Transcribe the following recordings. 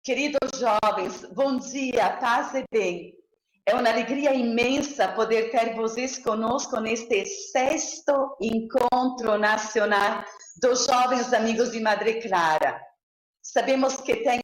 Queridos jovens, bom dia, paz e bem. É uma alegria imensa poder ter vocês conosco neste sexto encontro nacional dos jovens amigos de Madre Clara. Sabemos que tem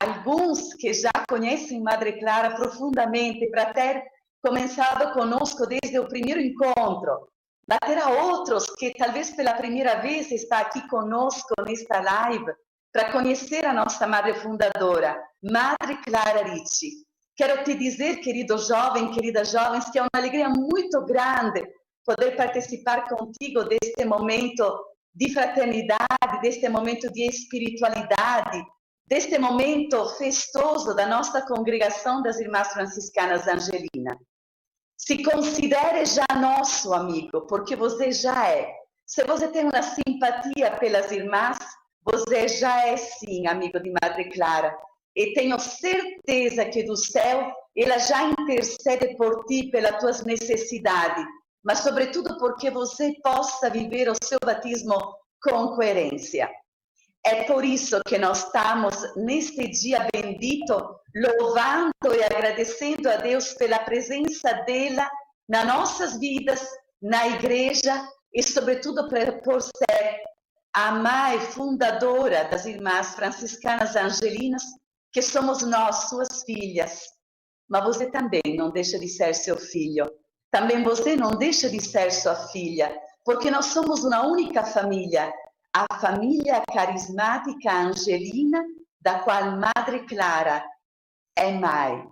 alguns que já conhecem Madre Clara profundamente para ter começado conosco desde o primeiro encontro. Mas terá outros que talvez pela primeira vez está aqui conosco nesta live para conhecer a nossa Madre Fundadora, Madre Clara Ricci. Quero te dizer, querido jovem, queridas jovens, que é uma alegria muito grande poder participar contigo deste momento de fraternidade, deste momento de espiritualidade, deste momento festoso da nossa congregação das Irmãs Franciscanas Angelina. Se considere já nosso amigo, porque você já é. Se você tem uma simpatia pelas irmãs, você já é sim amigo de Madre Clara. E tenho certeza que do céu ela já intercede por ti, pelas tuas necessidades, mas sobretudo porque você possa viver o seu batismo com coerência. É por isso que nós estamos neste dia bendito, louvando e agradecendo a Deus pela presença dela nas nossas vidas, na igreja e sobretudo por ser a mãe fundadora das Irmãs Franciscanas Angelinas, que somos nós, suas filhas. Mas você também não deixa de ser seu filho. Também você não deixa de ser sua filha, porque nós somos uma única família, a família carismática angelina, da qual Madre Clara é mãe.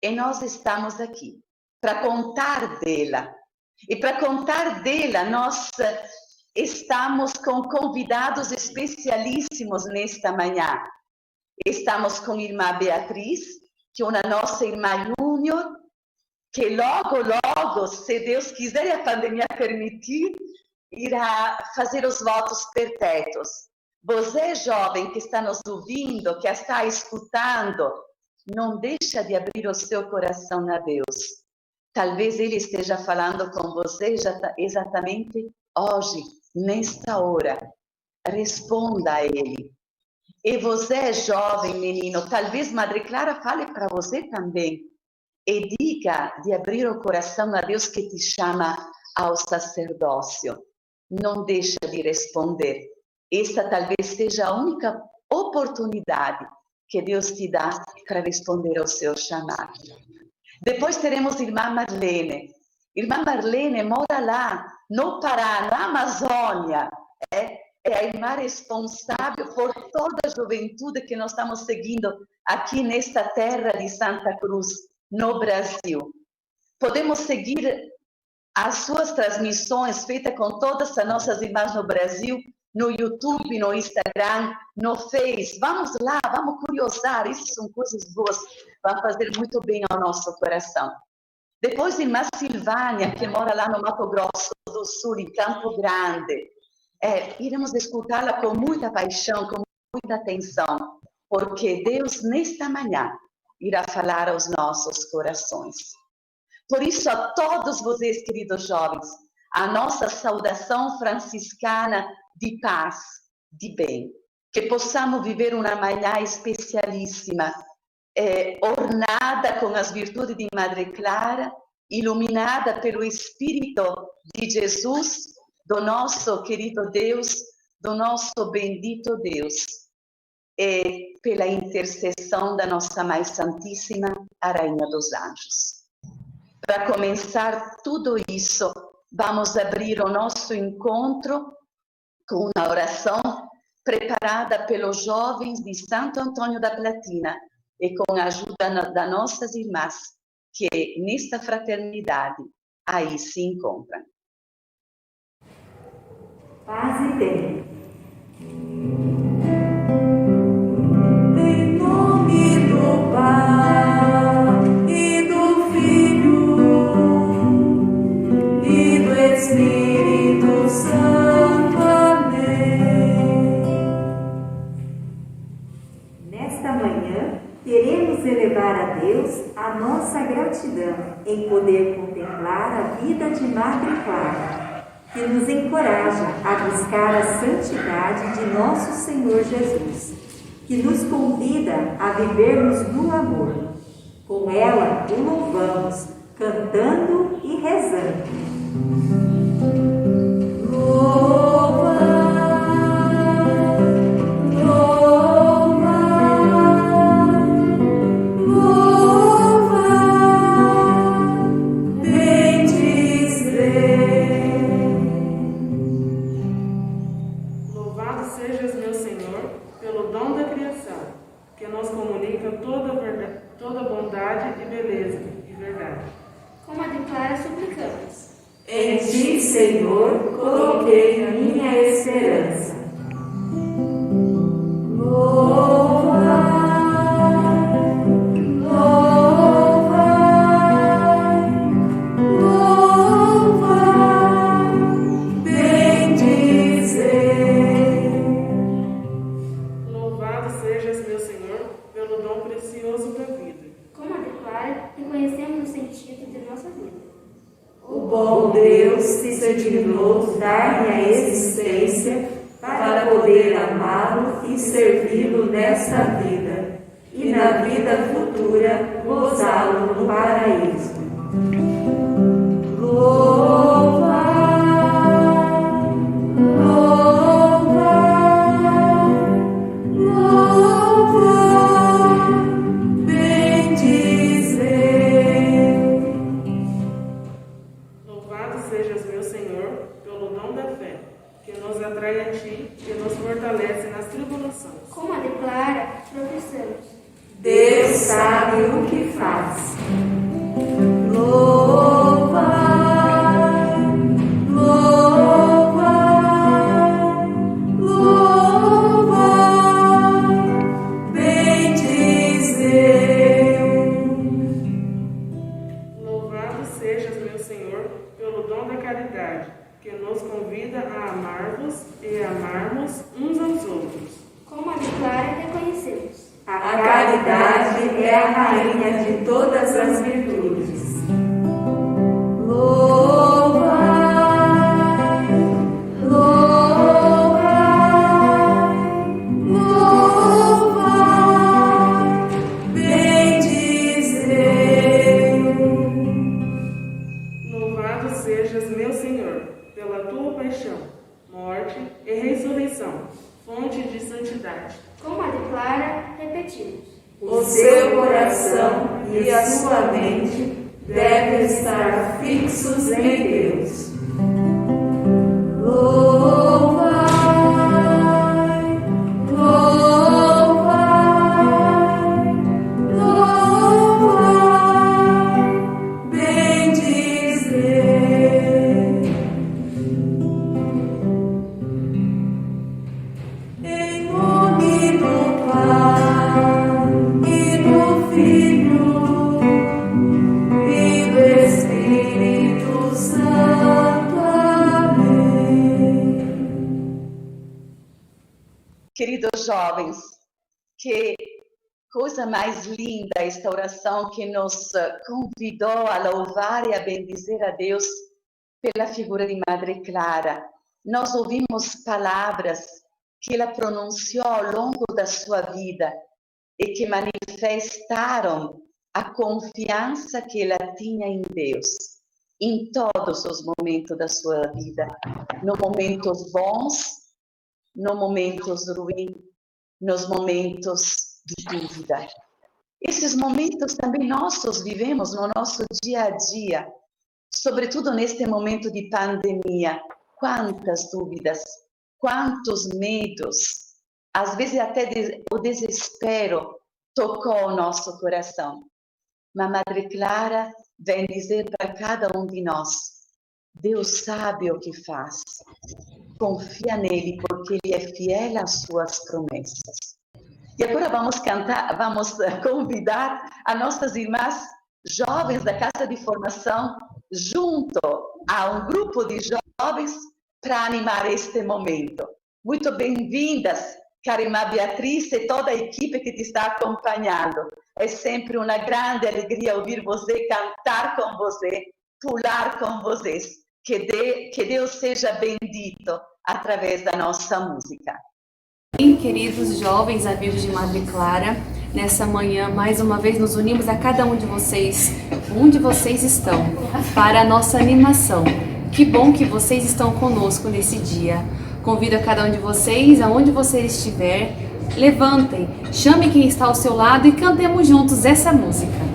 E nós estamos aqui para contar dela. E para contar dela, nós estamos com convidados especialíssimos nesta manhã. Estamos com a irmã Beatriz, que é uma nossa irmã júnior, que logo, se Deus quiser e a pandemia permitir, irá fazer os votos perpétuos. Você, jovem, que está nos ouvindo, que está escutando, não deixa de abrir o seu coração a Deus. Talvez Ele esteja falando com você exatamente hoje, nesta hora. Responda a Ele. E você, jovem menino, talvez Madre Clara fale para você também. E diga de abrir o coração a Deus que te chama ao sacerdócio. Não deixa de responder. Esta talvez seja a única oportunidade que Deus te dá para responder ao seu chamado. Depois teremos irmã Marlene. Irmã Marlene mora lá, no Pará, na Amazônia. É a irmã responsável por toda a juventude que nós estamos seguindo aqui nesta terra de Santa Cruz, no Brasil. Podemos seguir as suas transmissões feitas com todas as nossas irmãs no Brasil, no YouTube, no Instagram, no Face. Vamos lá, vamos curiosar, isso são coisas boas, vão fazer muito bem ao nosso coração. Depois, irmã Silvânia, que mora lá no Mato Grosso do Sul, em Campo Grande. Iremos escutá-la com muita paixão, com muita atenção, porque Deus, nesta manhã, irá falar aos nossos corações. Por isso, a todos vocês, queridos jovens, a nossa saudação franciscana de paz, de bem. Que possamos viver uma manhã especialíssima, ornada com as virtudes de Madre Clara, iluminada pelo Espírito de Jesus, do nosso querido Deus, do nosso bendito Deus, e pela intercessão da nossa Mãe Santíssima, a Rainha dos Anjos. Para começar tudo isso, vamos abrir o nosso encontro com uma oração preparada pelos jovens de Santo Antônio da Platina e com a ajuda das nossas irmãs, que nesta fraternidade aí se encontram. Paz e bem. Em nome do Pai e do Filho e do Espírito Santo. Amém. Nesta manhã, queremos elevar a Deus a nossa gratidão em poder contemplar a vida de Madre Clara, que nos encoraja a buscar a santidade de nosso Senhor Jesus, que nos convida a vivermos no amor. Com ela o louvamos, cantando e rezando. Louva, louva, louva, bendizer. Louvado sejas, meu Senhor, pelo dom da criação, que nos comunica toda bondade e beleza e verdade. Como a declara, suplicamos. Em ti, Senhor, coloquei a minha esperança. Louva, louva, louva, bendizer. Louvado sejas, meu Senhor, pelo dom precioso da vida. Como a declara, reconhecemos o sentido de nossa vida. O bom Deus se dignou dar-me a existência para poder amá-lo e servi-lo nesta vida, e na vida futura gozá-lo no paraíso. Louva, louva, louva, bendizer. Louvado sejas, meu Senhor, pelo dom da fé, que nos atrai a ti e nos fortalece nas tribulações. Como a declara, professamos. Deus sabe o que faz. Louva, louva, louva, bendizer. Louvado sejas, meu Senhor, pelo dom da caridade, que nos convida a amar-vos e amarmos uns aos outros. Como a declara, reconhecemos. A caridade é a rainha de todas as virtudes. Louva, louva, louva, bendizer. Louvado sejas, meu Senhor, pela tua paixão, morte e ressurreição, fonte de santidade. Como a declara, repetimos. O seu coração e a sua mente devem estar fixos em Deus. Louva, louva, louva, bendizer. Em nome do Pai e do Filho e do Espírito Santo. Amém. Queridos jovens, que coisa mais linda esta oração que nos convidou a louvar e a bendizer a Deus pela figura de Madre Clara. Nós ouvimos palavras que ela pronunciou ao longo da sua vida e que manifestaram a confiança que ela tinha em Deus em todos os momentos da sua vida, nos momentos bons, nos momentos ruins, nos momentos de dúvida. Esses momentos também nossos vivemos no nosso dia a dia, sobretudo neste momento de pandemia. Quantas dúvidas, quantos medos, às vezes até o desespero tocou o nosso coração. Mas Madre Clara vem dizer para cada um de nós: Deus sabe o que faz. Confia nele, porque ele é fiel às suas promessas. E agora vamos cantar, vamos convidar as nossas irmãs jovens da Casa de Formação junto a um grupo de jovens para animar este momento. Muito bem-vindas, cara irmã Beatriz e toda a equipe que te está acompanhando. É sempre uma grande alegria ouvir você, cantar com você, pular com vocês. Que Deus seja bendito através da nossa música. Bem, queridos jovens amigos de Madre Clara, nessa manhã, mais uma vez, nos unimos a cada um de vocês, onde vocês estão, para a nossa animação. Que bom que vocês estão conosco nesse dia. Convido a cada um de vocês, aonde você estiver, levantem, chame quem está ao seu lado e cantemos juntos essa música.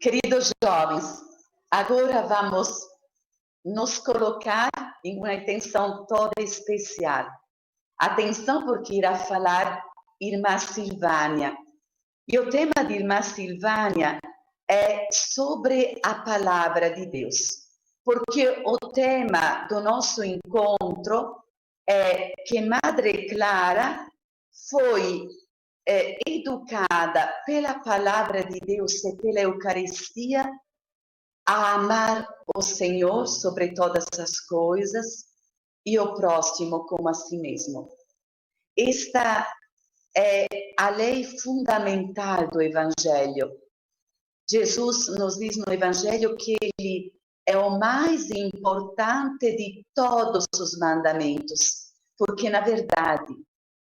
Queridos jovens, agora vamos nos colocar em uma intenção toda especial. Atenção, porque irá falar Irmã Silvânia. E o tema de Irmã Silvânia é sobre a palavra de Deus. Porque o tema do nosso encontro é que Madre Clara foi educada pela palavra de Deus e pela Eucaristia a amar o Senhor sobre todas as coisas e o próximo como a si mesmo. Esta é a lei fundamental do Evangelho. Jesus nos diz no Evangelho que ele é o mais importante de todos os mandamentos, porque, na verdade,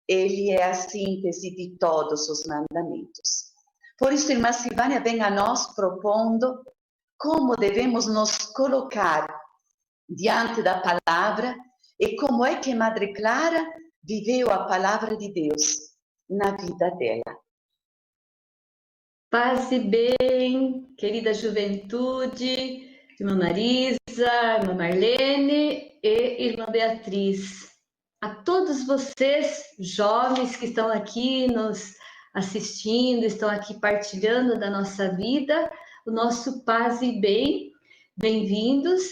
ele é a síntese de todos os mandamentos. Por isso, Irmã Silvânia vem a nós propondo como devemos nos colocar diante da palavra e como é que Madre Clara viveu a palavra de Deus na vida dela. Paz e bem, querida juventude, irmã Marisa, Irmã Marlene e Irmã Beatriz. A todos vocês, jovens que estão aqui nos assistindo, estão aqui partilhando da nossa vida, o nosso paz e bem, bem-vindos.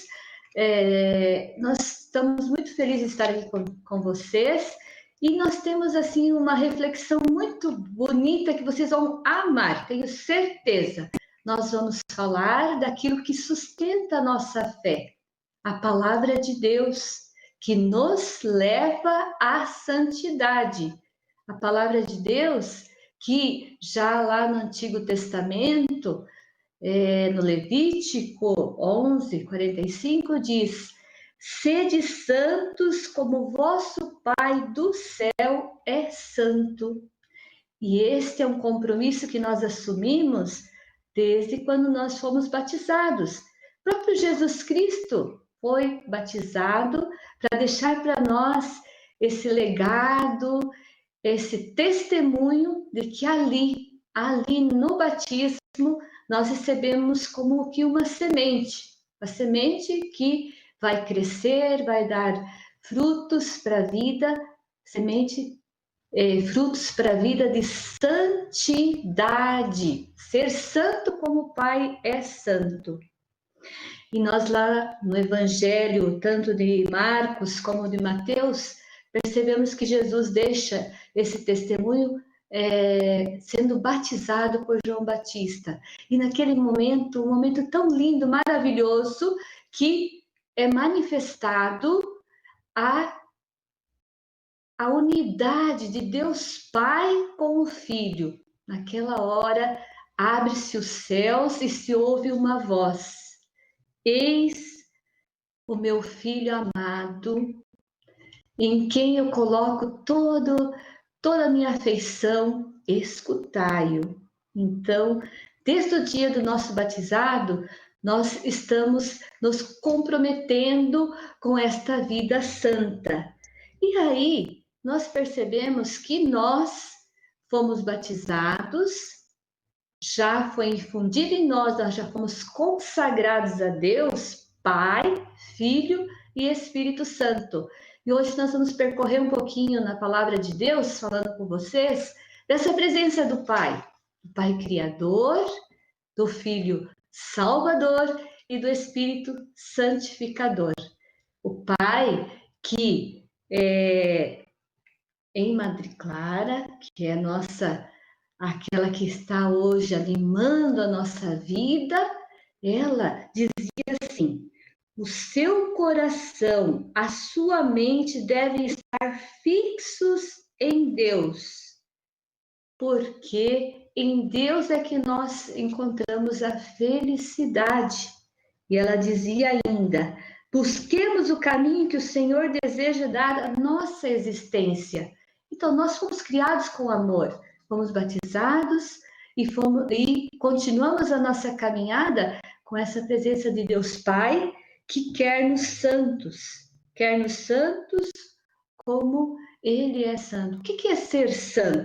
Nós estamos muito felizes de estar aqui com vocês e nós temos assim uma reflexão muito bonita que vocês vão amar, tenho certeza. Nós vamos falar daquilo que sustenta a nossa fé, a palavra de Deus, que nos leva à santidade. A palavra de Deus, que já lá no Antigo Testamento, no Levítico 11:45, diz: sede santos como vosso Pai do céu é santo. E este é um compromisso que nós assumimos desde quando nós fomos batizados. O próprio Jesus Cristo foi batizado para deixar para nós esse legado, esse testemunho de que ali no batismo, nós recebemos como que uma semente que vai crescer, vai dar frutos para a vida, frutos para a vida de santidade, ser santo como o Pai é santo. E nós lá no Evangelho, tanto de Marcos como de Mateus, percebemos que Jesus deixa esse testemunho sendo batizado por João Batista. E naquele momento, um momento tão lindo, maravilhoso, que é manifestado a unidade de Deus Pai com o Filho. Naquela hora, abre-se os céus e se ouve uma voz: eis o meu Filho amado, em quem eu coloco toda a minha afeição, escutai-o. Então, desde o dia do nosso batizado, nós estamos nos comprometendo com esta vida santa. E aí, nós percebemos que nós fomos batizados, já foi infundido em nós já fomos consagrados a Deus, Pai, Filho e Espírito Santo. E hoje nós vamos percorrer um pouquinho na palavra de Deus, falando com vocês, dessa presença do Pai Criador, do Filho Salvador e do Espírito Santificador. O Pai que em Madre Clara, que é aquela que está hoje animando a nossa vida, ela dizia assim: o seu coração, a sua mente devem estar fixos em Deus, porque em Deus é que nós encontramos a felicidade. E ela dizia ainda: busquemos o caminho que o Senhor deseja dar à nossa existência. Então, nós fomos criados com amor, fomos batizados e continuamos a nossa caminhada com essa presença de Deus Pai, que quer-nos santos como Ele é santo. O que é ser santo?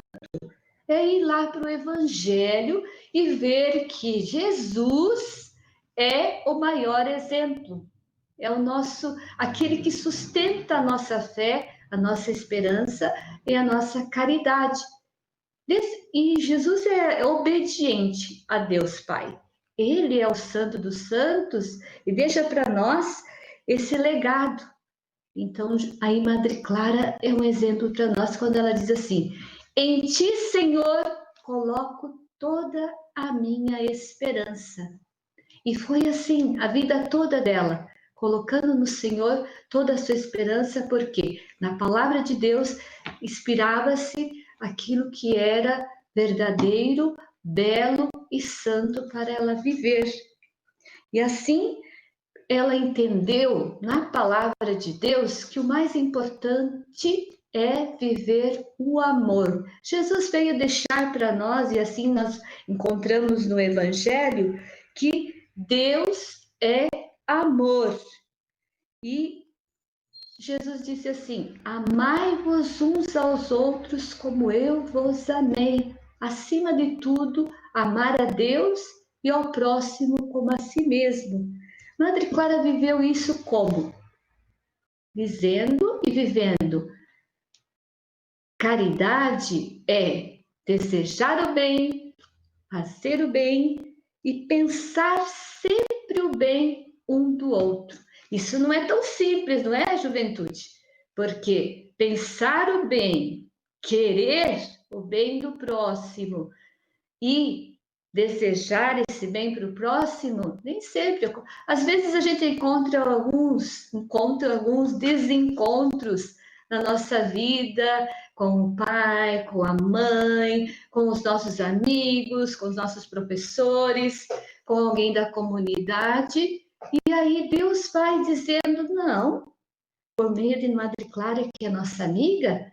É ir lá para o Evangelho e ver que Jesus é o maior exemplo. É aquele que sustenta a nossa fé, a nossa esperança e a nossa caridade. E Jesus é obediente a Deus Pai. Ele é o Santo dos Santos e deixa para nós esse legado. Então, aí Madre Clara é um exemplo para nós quando ela diz assim: em ti, Senhor, coloco toda a minha esperança. E foi assim a vida toda dela, colocando no Senhor toda a sua esperança, porque na palavra de Deus inspirava-se aquilo que era verdadeiro, belo e santo para ela viver. E assim ela entendeu na palavra de Deus que o mais importante é viver o amor. Jesus veio deixar para nós, e assim nós encontramos no Evangelho, que Deus é amor. E Jesus disse assim: amai-vos uns aos outros como eu vos amei. Acima de tudo, amar a Deus e ao próximo como a si mesmo. Madre Clara viveu isso como? Dizendo e vivendo. Caridade é desejar o bem, fazer o bem e pensar sempre o bem um do outro. Isso não é tão simples, não é, juventude? Porque pensar o bem, querer o bem do próximo e desejar esse bem para o próximo, nem sempre. Às vezes a gente encontra alguns desencontros na nossa vida, com o pai, com a mãe, com os nossos amigos, com os nossos professores, com alguém da comunidade. E aí Deus vai dizendo, não, por meio de Madre Clara, que é nossa amiga,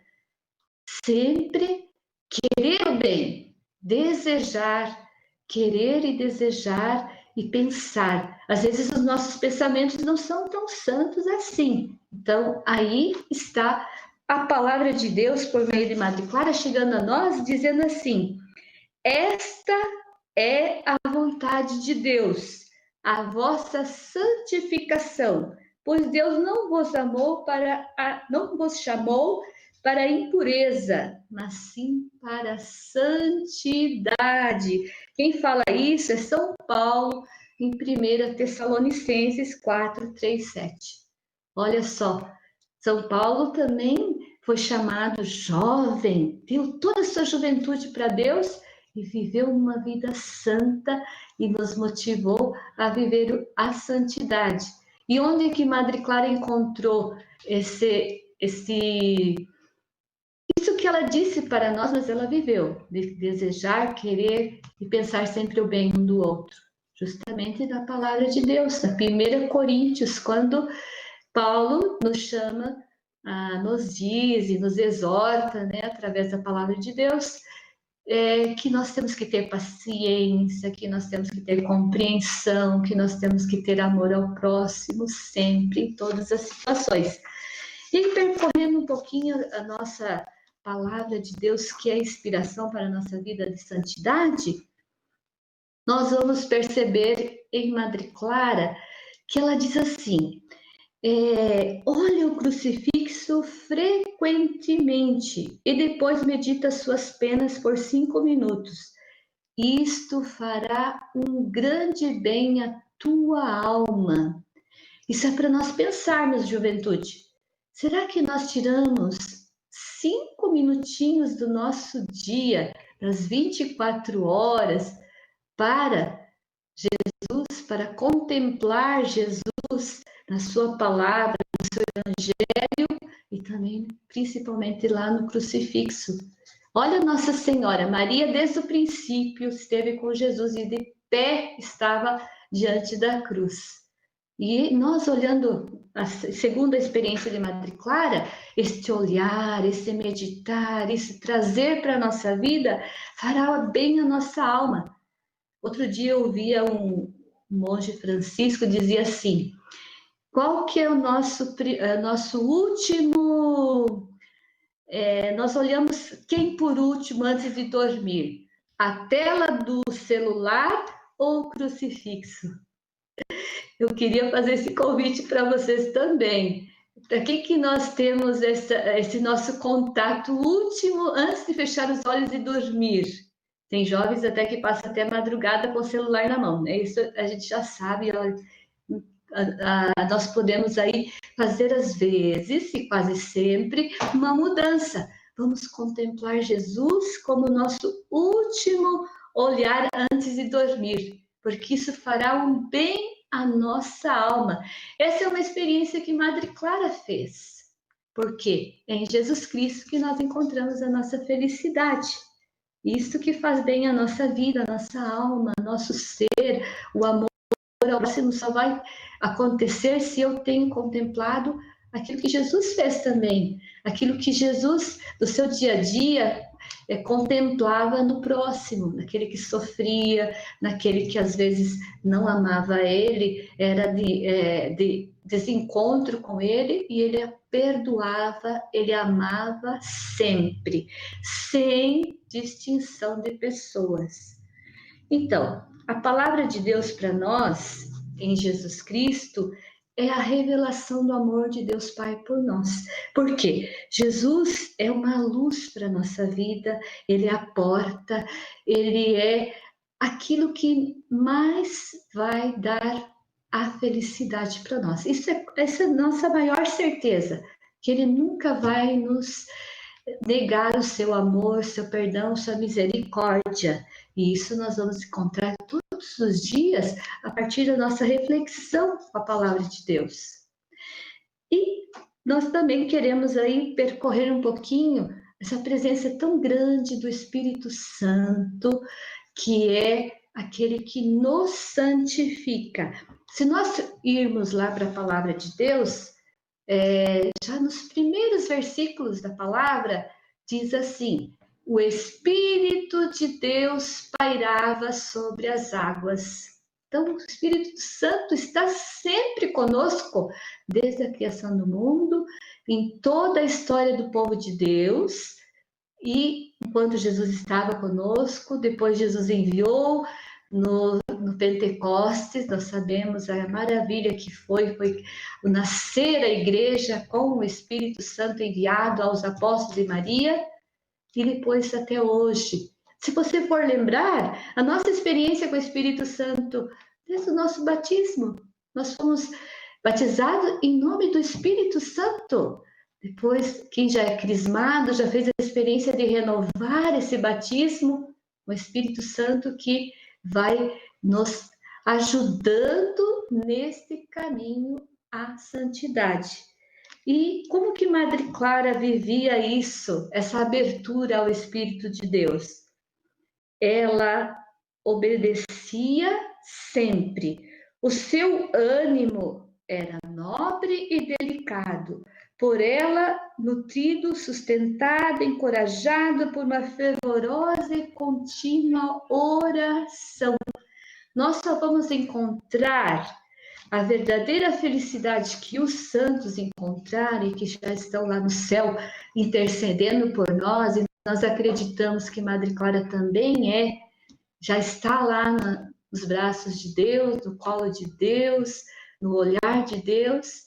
sempre querer o bem, desejar, querer e desejar e pensar. Às vezes os nossos pensamentos não são tão santos assim. Então, aí está a palavra de Deus por meio de Madre Clara chegando a nós, dizendo assim: esta é a vontade de Deus, a vossa santificação, pois Deus não vos chamou para a impureza, mas sim para a santidade. Quem fala isso é São Paulo, em 1 Tessalonicenses 4, 3, 7. Olha só, São Paulo também foi chamado jovem, deu toda a sua juventude para Deus e viveu uma vida santa e nos motivou a viver a santidade. E onde que Madre Clara encontrou isso que ela disse para nós, mas ela viveu, de desejar, querer e pensar sempre o bem um do outro? Justamente na palavra de Deus, na 1 Coríntios, quando Paulo nos chama, nos diz e nos exorta, né, através da palavra de Deus, que nós temos que ter paciência, que nós temos que ter compreensão, que nós temos que ter amor ao próximo sempre, em todas as situações. E percorrendo um pouquinho a nossa palavra de Deus, que é a inspiração para a nossa vida de santidade, nós vamos perceber em Madre Clara que ela diz assim: olha o crucifixo frequentemente e depois medita suas penas por 5 minutos. Isto fará um grande bem à tua alma. Isso é para nós pensarmos, juventude. Será que nós tiramos 5 minutinhos do nosso dia, das 24 horas, para Jesus, para contemplar Jesus na sua palavra, no seu evangelho e também, principalmente, lá no crucifixo? Olha Nossa Senhora, Maria desde o princípio esteve com Jesus e de pé estava diante da cruz. E nós olhando, segundo a experiência de Madre Clara, este olhar, esse meditar, esse trazer para a nossa vida, fará bem à nossa alma. Outro dia eu ouvia um monge Francisco dizia assim: qual que é o nosso último... nós olhamos quem por último antes de dormir? A tela do celular ou o crucifixo? Eu queria fazer esse convite para vocês também. Para que nós temos esse nosso contato último antes de fechar os olhos e dormir? Tem jovens até que passam até a madrugada com o celular na mão, né? Isso a gente já sabe. Nós podemos aí fazer às vezes, e quase sempre, uma mudança. Vamos contemplar Jesus como nosso último olhar antes de dormir, porque isso fará um bem à nossa alma. Essa é uma experiência que Madre Clara fez, porque é em Jesus Cristo que nós encontramos a nossa felicidade. Isso que faz bem à nossa vida, à nossa alma, ao nosso ser. O amor ao próximo só vai acontecer se eu tenho contemplado aquilo que Jesus fez também, aquilo que Jesus, do seu dia a dia, contemplava no próximo, naquele que sofria, naquele que às vezes não amava ele, era de desencontro com ele, e ele perdoava, ele amava sempre, sem distinção de pessoas. Então, a palavra de Deus para nós em Jesus Cristo é a revelação do amor de Deus Pai por nós. Por quê? Jesus é uma luz para a nossa vida, ele é a porta, ele é aquilo que mais vai dar a felicidade para nós. Essa é a nossa maior certeza, que ele nunca vai nos negar o seu amor, seu perdão, sua misericórdia. E isso nós vamos encontrar todos os dias a partir da nossa reflexão com a palavra de Deus. E nós também queremos aí percorrer um pouquinho essa presença tão grande do Espírito Santo, que é aquele que nos santifica. Se nós irmos lá para a palavra de Deus, já nos primeiros versículos da palavra, diz assim: o Espírito de Deus pairava sobre as águas. Então, o Espírito Santo está sempre conosco, desde a criação do mundo, em toda a história do povo de Deus, e enquanto Jesus estava conosco, depois Jesus enviou no Pentecostes, nós sabemos a maravilha que foi o nascer a igreja com o Espírito Santo enviado aos apóstolos e Maria, e depois até hoje. Se você for lembrar, a nossa experiência com o Espírito Santo, desde o nosso batismo, nós fomos batizados em nome do Espírito Santo. Depois, quem já é crismado, já fez a experiência de renovar esse batismo, o Espírito Santo que vai nos ajudando nesse caminho à santidade. E como que Madre Clara vivia isso, essa abertura ao Espírito de Deus? Ela obedecia sempre. O seu ânimo era nobre e delicado. Por ela, nutrido, sustentado, encorajado por uma fervorosa e contínua oração. Nós só vamos encontrar a verdadeira felicidade que os santos encontraram e que já estão lá no céu intercedendo por nós, e nós acreditamos que Madre Clara também já está lá nos braços de Deus, no colo de Deus, no olhar de Deus,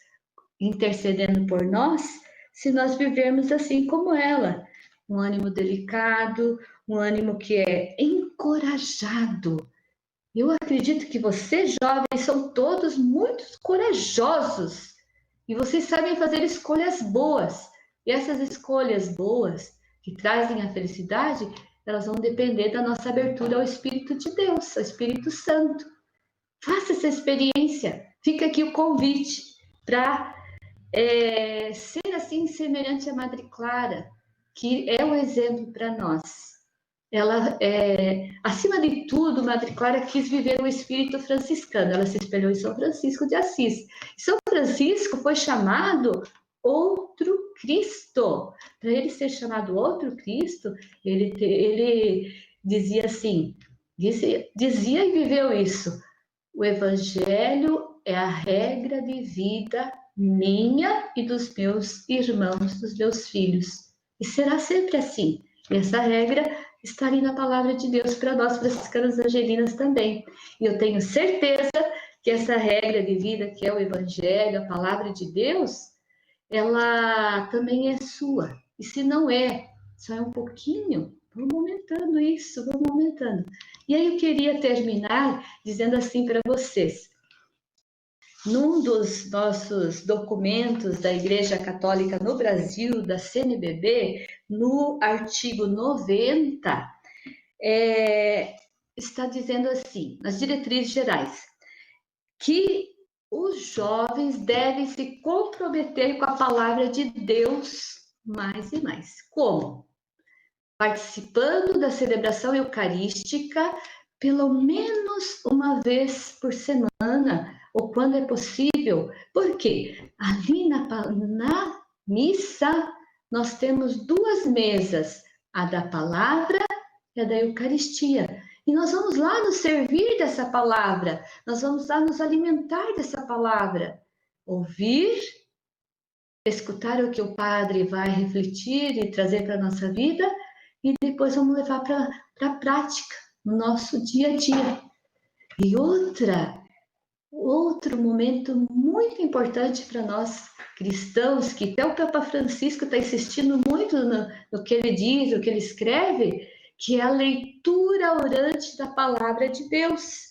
intercedendo por nós, se nós vivermos assim como ela, um ânimo delicado, um ânimo que é encorajado. Eu acredito que vocês, jovens, são todos muito corajosos e vocês sabem fazer escolhas boas. E essas escolhas boas, que trazem a felicidade, elas vão depender da nossa abertura ao Espírito de Deus, ao Espírito Santo. Faça essa experiência. Fica aqui o convite para ser assim semelhante à Madre Clara, que é um exemplo para nós. Ela, acima de tudo, Madre Clara quis viver o espírito franciscano. Ela se espelhou em São Francisco de Assis. São Francisco foi chamado outro Cristo. Para ele ser chamado outro Cristo, ele dizia assim, dizia e viveu isso: o Evangelho é a regra de vida minha e dos meus irmãos, dos meus filhos. E será sempre assim. E essa regra está ali na palavra de Deus para nós, franciscanas angelinas também. E eu tenho certeza que essa regra de vida, que é o Evangelho, a palavra de Deus, ela também é sua. E se não é, só é um pouquinho, vamos aumentando isso, vamos aumentando. E aí eu queria terminar dizendo assim para vocês. Num dos nossos documentos da Igreja Católica no Brasil, da CNBB, no artigo 90, está dizendo assim, nas diretrizes gerais, que os jovens devem se comprometer com a palavra de Deus mais e mais. Como? Participando da celebração eucarística pelo menos uma vez por semana, ou quando é possível. Por quê? Ali na missa, nós temos duas mesas, a da palavra e a da Eucaristia. E nós vamos lá nos servir dessa palavra, nós vamos lá nos alimentar dessa palavra. Ouvir, escutar o que o Padre vai refletir e trazer para a nossa vida, e depois vamos levar para a prática, no nosso dia a dia. E outra outro momento muito importante para nós cristãos, que até o Papa Francisco está insistindo muito no que ele diz, no que ele escreve, que é a leitura orante da palavra de Deus.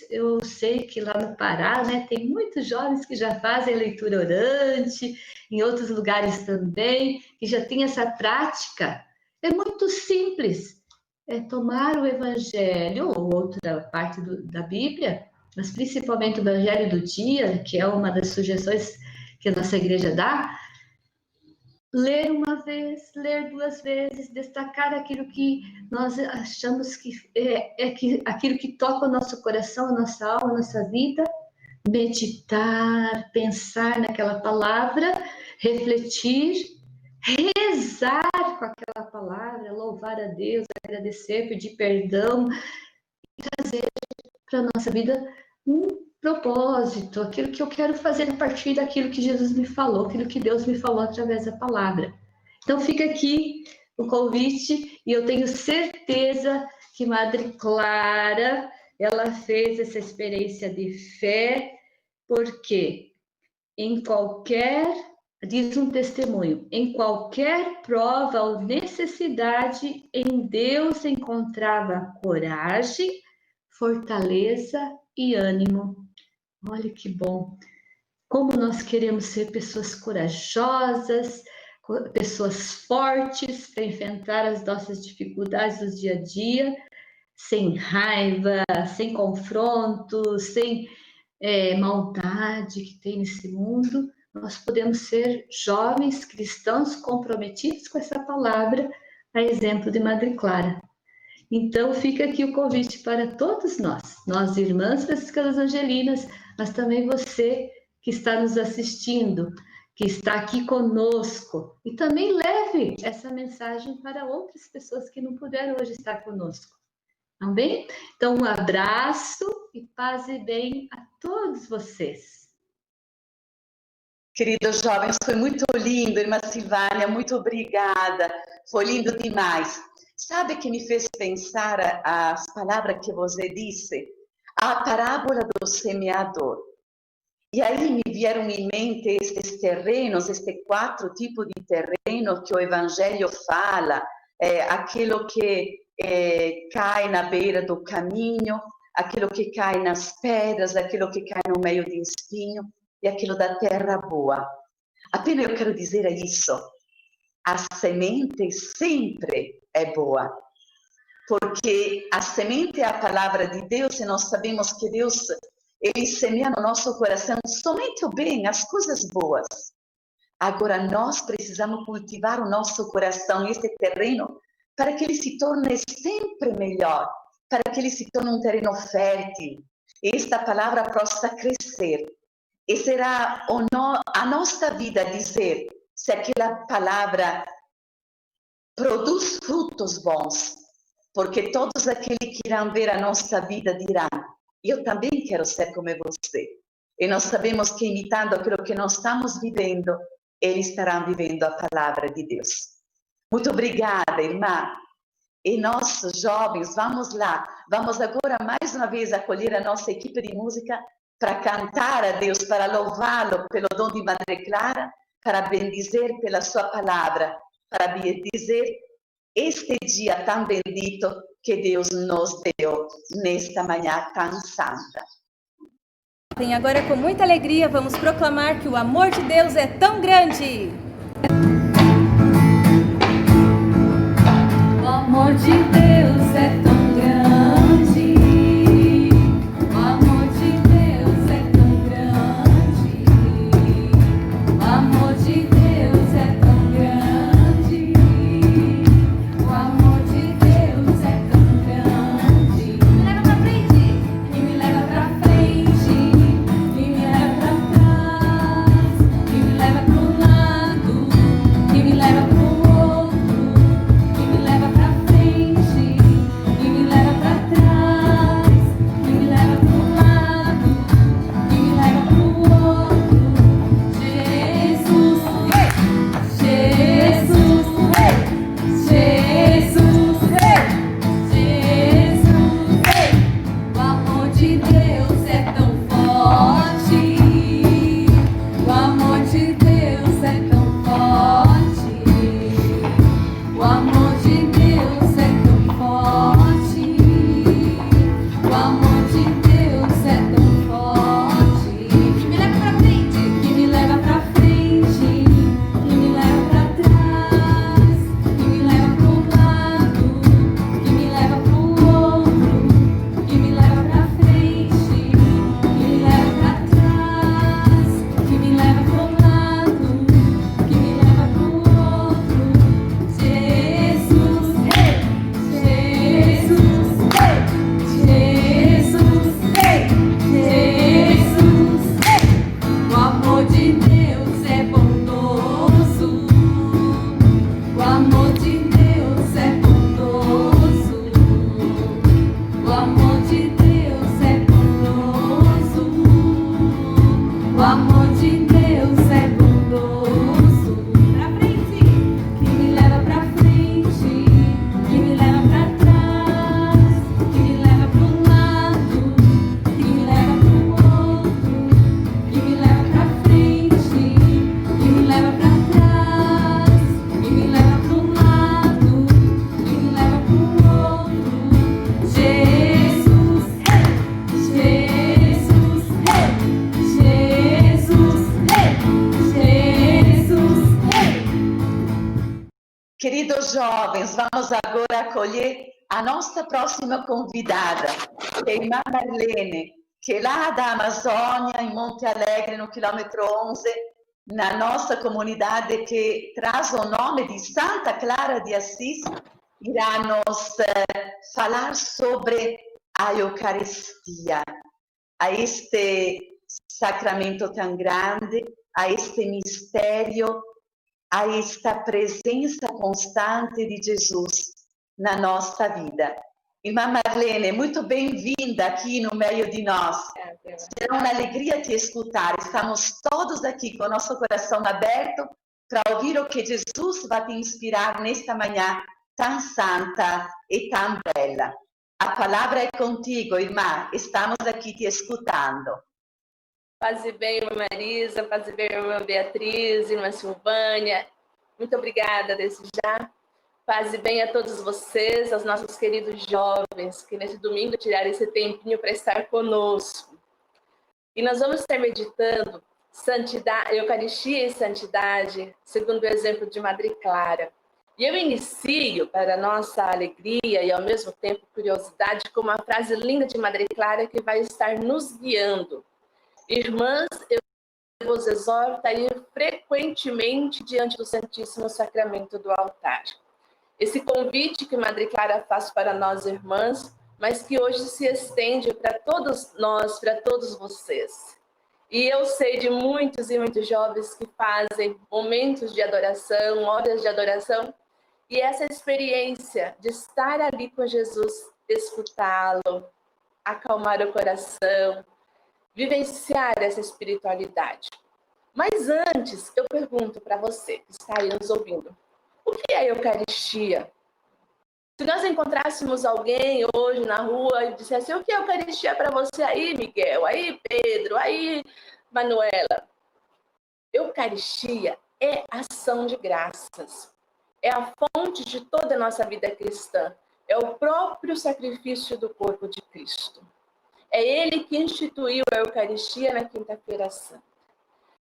Eu sei que lá no Pará, né, tem muitos jovens que já fazem leitura orante, em outros lugares também, que já tem essa prática. É muito simples. É tomar o Evangelho, ou outra parte da Bíblia, mas principalmente o Evangelho do dia, que é uma das sugestões que a nossa igreja dá, ler uma vez, ler duas vezes, destacar aquilo que nós achamos que aquilo que toca o nosso coração, a nossa alma, a nossa vida, meditar, pensar naquela palavra, refletir, rezar com aquela palavra, louvar a Deus, agradecer, pedir perdão, trazer para a nossa vida um propósito, aquilo que eu quero fazer a partir daquilo que Jesus me falou, aquilo que Deus me falou através da palavra. Então fica aqui o convite, e eu tenho certeza que Madre Clara, ela fez essa experiência de fé, porque diz um testemunho, em qualquer prova ou necessidade, em Deus encontrava coragem, fortaleza e ânimo. Olha que bom! Como nós queremos ser pessoas corajosas, pessoas fortes para enfrentar as nossas dificuldades do dia a dia, sem raiva, sem confronto, sem maldade que tem nesse mundo. Nós podemos ser jovens cristãos comprometidos com essa palavra, a exemplo de Madre Clara. Então, fica aqui o convite para todos nós irmãs franciscanas angelinas, mas também você que está nos assistindo, que está aqui conosco, e também leve essa mensagem para outras pessoas que não puderam hoje estar conosco. Tá bem? Então, um abraço e paz e bem a todos vocês. Queridos jovens, foi muito lindo, irmã Silvânia, muito obrigada, foi lindo demais. Sabe que me fez pensar as palavras que você disse? A parábola do semeador. E aí me vieram em mente estes terrenos, estes 4 tipos de terreno que o Evangelho fala, aquilo que cai na beira do caminho, aquilo que cai nas pedras, aquilo que cai no meio de espinho, e aquilo da terra boa. Apenas eu quero dizer isso. A semente sempre é boa, porque a semente é a palavra de Deus, e nós sabemos que Deus, ele semeia no nosso coração somente o bem, as coisas boas. Agora nós precisamos cultivar o nosso coração, esse terreno, para que ele se torne sempre melhor, para que ele se torne um terreno fértil, e esta palavra possa crescer. E será a nossa vida dizer se aquela palavra produz frutos bons, porque todos aqueles que irão ver a nossa vida dirão: eu também quero ser como você. E nós sabemos que imitando aquilo que nós estamos vivendo, eles estarão vivendo a palavra de Deus. Muito obrigada, irmã. E nós, jovens, vamos lá. Vamos agora mais uma vez acolher a nossa equipe de música para cantar a Deus, para louvá-lo pelo dom de Madre Clara, para bendizer pela sua palavra, para dizer este dia tão bendito que Deus nos deu nesta manhã tão santa. E agora, com muita alegria, vamos proclamar que o amor de Deus é tão grande. O amor de Deus é tão grande. O amor de Deus é tão grande. O amor de Deus é tão grande. O amor de Deus é tão grande. Me leva pra frente. E me leva pra frente. E me leva pra trás. E me leva pro lado. Queridos jovens, vamos agora acolher a nossa próxima convidada, que é a irmã Marlene, que é lá da Amazônia, em Monte Alegre, no quilômetro 11, na nossa comunidade que traz o nome de Santa Clara de Assis, irá nos falar sobre a Eucaristia, a este sacramento tão grande, a este mistério, a esta presença constante de Jesus na nossa vida. Irmã Marlene, muito bem-vinda aqui no meio de nós. Será uma alegria te escutar. Estamos todos aqui com o nosso coração aberto para ouvir o que Jesus vai te inspirar nesta manhã tão santa e tão bela. A palavra é contigo, irmã. Estamos aqui te escutando. Paz e bem, irmã Marisa, paz e bem, irmã Beatriz, irmã Silvânia. Muito obrigada desde já. Paz e bem a todos vocês, aos nossos queridos jovens, que nesse domingo tiraram esse tempinho para estar conosco. E nós vamos estar meditando santidade, Eucaristia e santidade, segundo o exemplo de Madre Clara. E eu inicio, para nossa alegria e ao mesmo tempo curiosidade, com uma frase linda de Madre Clara que vai estar nos guiando. Irmãs, eu vos exorto a ir frequentemente diante do Santíssimo Sacramento do altar. Esse convite que Madre Clara faz para nós irmãs, mas que hoje se estende para todos nós, para todos vocês. E eu sei de muitos e muitos jovens que fazem momentos de adoração, horas de adoração, e essa experiência de estar ali com Jesus, escutá-lo, acalmar o coração, vivenciar essa espiritualidade. Mas antes, eu pergunto para você que está aí nos ouvindo, o que é a Eucaristia? Se nós encontrássemos alguém hoje na rua e dissesse, o que é a Eucaristia para você aí, Miguel? Aí, Pedro? Aí, Manuela? Eucaristia é ação de graças. É a fonte de toda a nossa vida cristã. É o próprio sacrifício do corpo de Cristo. É ele que instituiu a Eucaristia na Quinta-feira Santa.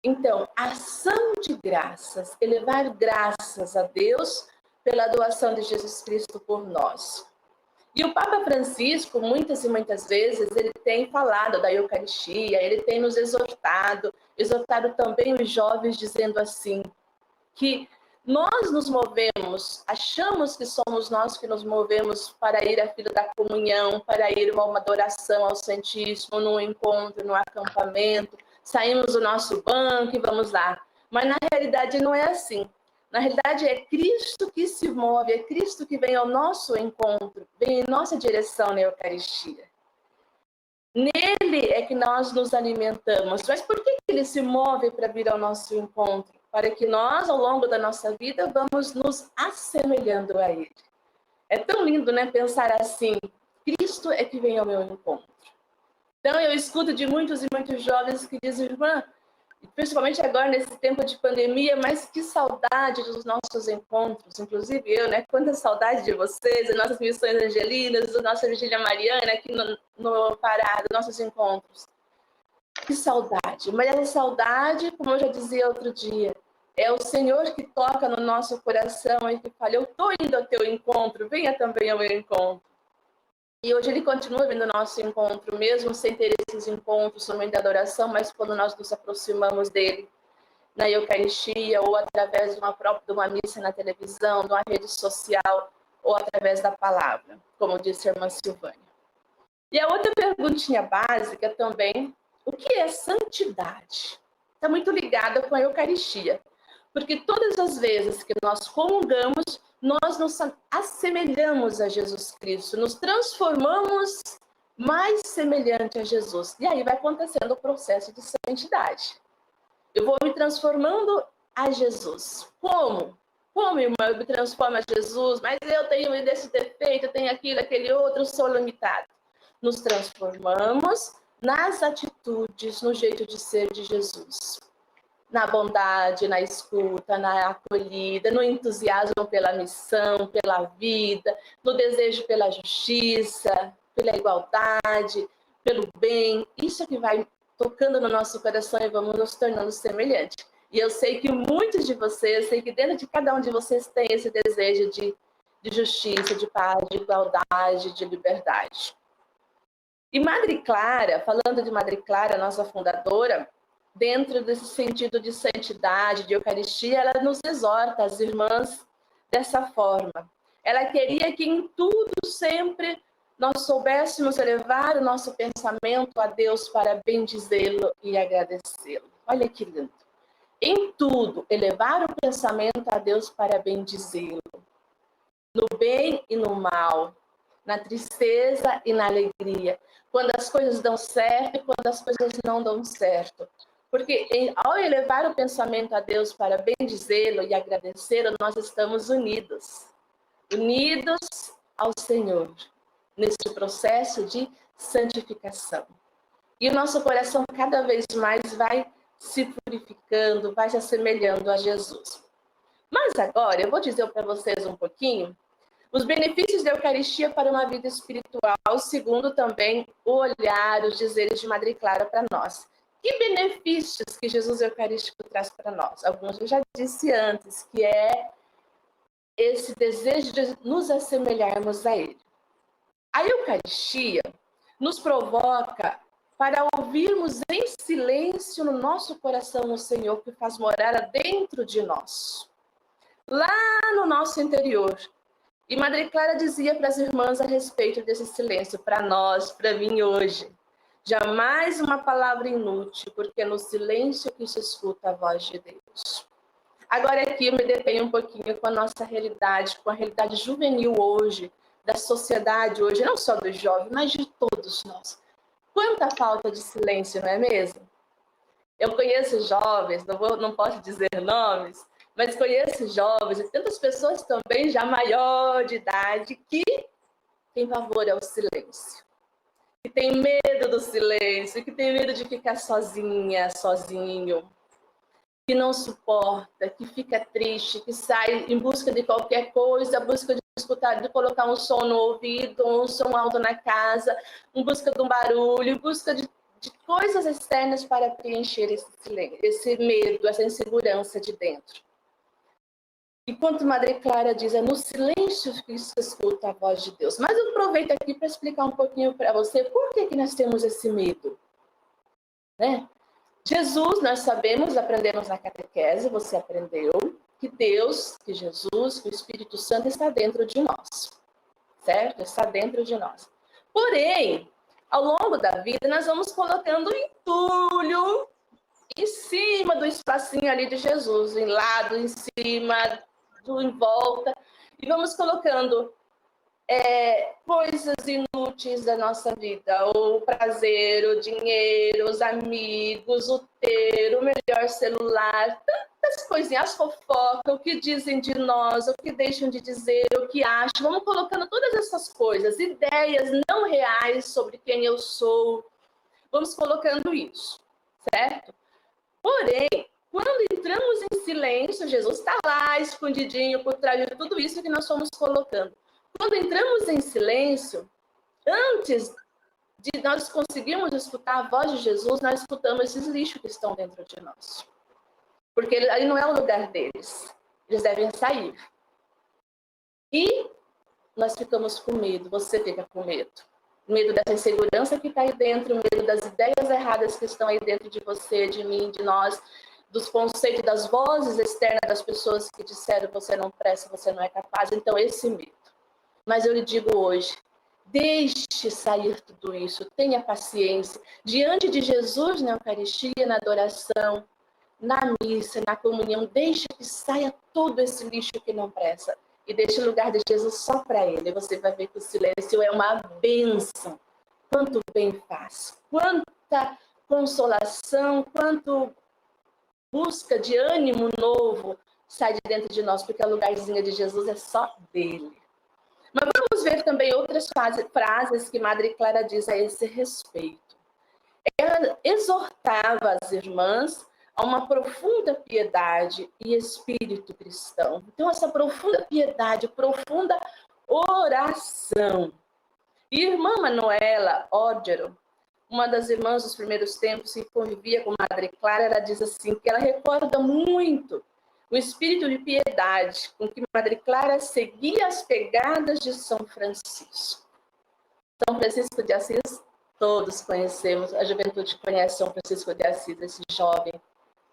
Então, ação de graças, elevar graças a Deus pela doação de Jesus Cristo por nós. E o Papa Francisco, muitas e muitas vezes, ele tem falado da Eucaristia, ele tem nos exortado também os jovens, dizendo assim, que nós nos movemos, achamos que somos nós que nos movemos para ir à fila da comunhão, para ir a uma adoração ao Santíssimo, num encontro, num acampamento, saímos do nosso banco e vamos lá. Mas na realidade não é assim. Na realidade é Cristo que se move, é Cristo que vem ao nosso encontro, vem em nossa direção na Eucaristia. Nele é que nós nos alimentamos. Mas por que ele se move para vir ao nosso encontro? Para que nós, ao longo da nossa vida, vamos nos assemelhando a Ele. É tão lindo, né, pensar assim, Cristo é que vem ao meu encontro. Então, eu escuto de muitos e muitos jovens que dizem, irmã, principalmente agora nesse tempo de pandemia, mas que saudade dos nossos encontros, inclusive eu, né, quanta saudade de vocês, das nossas missões angelinas, da nossa vigília mariana aqui no Pará, dos nossos encontros. Que saudade, mas essa saudade, como eu já dizia outro dia, é o Senhor que toca no nosso coração e que fala, eu estou indo ao teu encontro, venha também ao meu encontro. E hoje ele continua vindo ao nosso encontro, mesmo sem ter esses encontros somente de adoração, mas quando nós nos aproximamos dele na Eucaristia ou através de uma missa na televisão, de uma rede social ou através da palavra, como disse a irmã Silvânia. E a outra perguntinha básica também, o que é santidade? Está muito ligada com a Eucaristia, porque todas as vezes que nós comungamos, nós nos assemelhamos a Jesus Cristo, nos transformamos mais semelhante a Jesus. E aí vai acontecendo o processo de santidade. Eu vou me transformando a Jesus. Como? Como, irmã, eu me transformo a Jesus? Mas eu tenho esse defeito, eu tenho aquilo, aquele outro, sou limitado. Nos transformamos nas atitudes, no jeito de ser de Jesus. Na bondade, na escuta, na acolhida, no entusiasmo pela missão, pela vida, no desejo pela justiça, pela igualdade, pelo bem. Isso é que vai tocando no nosso coração e vamos nos tornando semelhantes. E eu sei que muitos de vocês, sei que dentro de cada um de vocês tem esse desejo de justiça, de paz, de igualdade, de liberdade. E Madre Clara, falando de Madre Clara, nossa fundadora, dentro desse sentido de santidade, de Eucaristia, ela nos exorta, as irmãs, dessa forma. Ela queria que em tudo sempre nós soubéssemos elevar o nosso pensamento a Deus para bendizê-lo e agradecê-lo. Olha que lindo. Em tudo, elevar o pensamento a Deus para bendizê-lo. No bem e no mal, na tristeza e na alegria. Quando as coisas dão certo e quando as coisas não dão certo. Porque ao elevar o pensamento a Deus para bendizê-lo e agradecê-lo, nós estamos unidos. Unidos ao Senhor, neste processo de santificação. E o nosso coração cada vez mais vai se purificando, vai se assemelhando a Jesus. Mas agora eu vou dizer para vocês um pouquinho os benefícios da Eucaristia para uma vida espiritual, segundo também o olhar, os dizeres de Madre Clara para nós. Que benefícios que Jesus Eucarístico traz para nós? Alguns eu já disse antes, que é esse desejo de nos assemelharmos a Ele. A Eucaristia nos provoca para ouvirmos em silêncio no nosso coração o Senhor que faz morada dentro de nós, lá no nosso interior. E Madre Clara dizia para as irmãs a respeito desse silêncio, para nós, para mim hoje. Jamais uma palavra inútil, porque é no silêncio que se escuta a voz de Deus. Agora aqui eu me detenho um pouquinho com a nossa realidade, com a realidade juvenil hoje, da sociedade hoje, não só dos jovens, mas de todos nós. Quanta falta de silêncio, não é mesmo? Eu conheço jovens, não posso dizer nomes, mas conheço jovens e tantas pessoas também já maior de idade que têm pavor ao silêncio. Que tem medo do silêncio, que tem medo de ficar sozinha, sozinho, que não suporta, que fica triste, que sai em busca de qualquer coisa, busca de escutar, de colocar um som no ouvido, um som alto na casa, em busca de um barulho, em busca de coisas externas para preencher esse silêncio, esse medo, essa insegurança de dentro. Enquanto Madre Clara diz, é no silêncio que se escuta a voz de Deus. Mas eu aproveito aqui para explicar um pouquinho para você por que nós temos esse medo. Né? Jesus, nós sabemos, aprendemos na catequese, você aprendeu, que Deus, que Jesus, que o Espírito Santo está dentro de nós. Certo? Está dentro de nós. Porém, ao longo da vida, nós vamos colocando entulho em cima do espacinho ali de Jesus, em lado, em cima, em volta, e vamos colocando coisas inúteis da nossa vida, o prazer, o dinheiro, os amigos, o ter, o melhor celular, tantas coisinhas, as fofocas, o que dizem de nós, o que deixam de dizer, o que acham, vamos colocando todas essas coisas, ideias não reais sobre quem eu sou, vamos colocando isso, certo? Porém, quando entramos em silêncio, Jesus está lá, escondidinho, por trás de tudo isso que nós fomos colocando. Quando entramos em silêncio, antes de nós conseguirmos escutar a voz de Jesus, nós escutamos esses lixos que estão dentro de nós. Porque ali não é o lugar deles. Eles devem sair. E nós ficamos com medo, você fica com medo. Medo dessa insegurança que está aí dentro, medo das ideias erradas que estão aí dentro de você, de mim, de nós, dos conceitos, das vozes externas das pessoas que disseram você não presta, você não é capaz. Então, esse medo. Mas eu lhe digo hoje, deixe sair tudo isso, tenha paciência. Diante de Jesus na Eucaristia, na adoração, na missa, na comunhão, deixe que saia todo esse lixo que não presta. E deixe o lugar de Jesus só para Ele. Você vai ver que o silêncio é uma bênção. Quanto bem faz, quanta consolação, quanto busca de ânimo novo sai de dentro de nós, porque o lugarzinho de Jesus é só dele. Mas vamos ver também outras frases que Madre Clara diz a esse respeito. Ela exortava as irmãs a uma profunda piedade e espírito cristão. Então, essa profunda piedade, profunda oração. E irmã Manuela Ódero uma das irmãs dos primeiros tempos que convivia com Madre Clara, ela diz assim, que ela recorda muito o espírito de piedade com que Madre Clara seguia as pegadas de São Francisco. São Francisco de Assis, todos conhecemos, a juventude conhece São Francisco de Assis, esse jovem,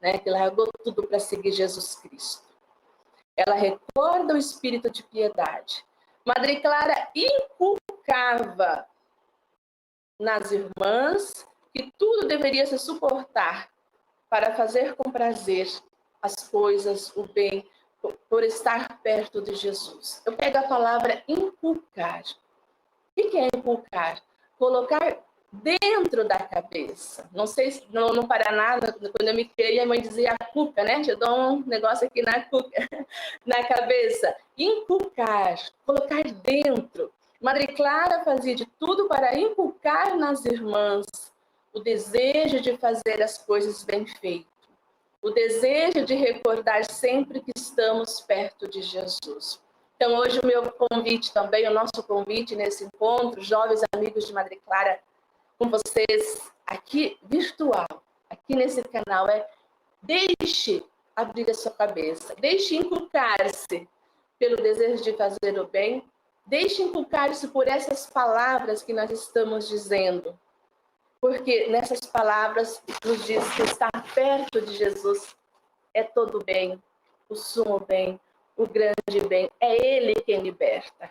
né, que largou tudo para seguir Jesus Cristo. Ela recorda o espírito de piedade. Madre Clara inculcava nas irmãs que tudo deveria se suportar para fazer com prazer as coisas, o bem, por estar perto de Jesus. Eu pego a palavra inculcar. O que é inculcar? Colocar dentro da cabeça. Não sei se no Paraná, quando eu me criei, a mãe dizia a cuca, né? Eu dou um negócio aqui na cuca, na cabeça. Inculcar, colocar dentro. Madre Clara fazia de tudo para inculcar nas irmãs o desejo de fazer as coisas bem feitas, o desejo de recordar sempre que estamos perto de Jesus. Então, hoje o meu convite também, o nosso convite nesse encontro, jovens amigos de Madre Clara, com vocês aqui virtual, aqui nesse canal, é deixe abrir a sua cabeça, deixe inculcar-se pelo desejo de fazer o bem, deixe inculcar-se por essas palavras que nós estamos dizendo, porque nessas palavras nos diz que estar perto de Jesus é todo bem, o sumo bem, o grande bem. É Ele quem liberta,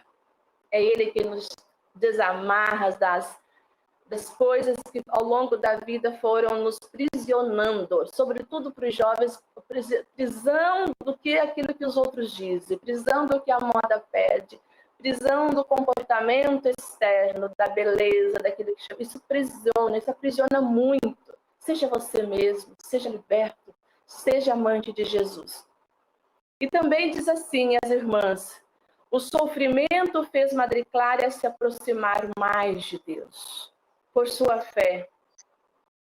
é Ele quem nos desamarra das coisas que ao longo da vida foram nos prisionando, sobretudo para os jovens, prisão do que aquilo que os outros dizem, prisão do que a moda pede, prisão do comportamento externo, da beleza, daquilo que chama. Isso aprisiona muito. Seja você mesmo, seja liberto, seja amante de Jesus. E também diz assim as irmãs, o sofrimento fez Madre Clara se aproximar mais de Deus, por sua fé.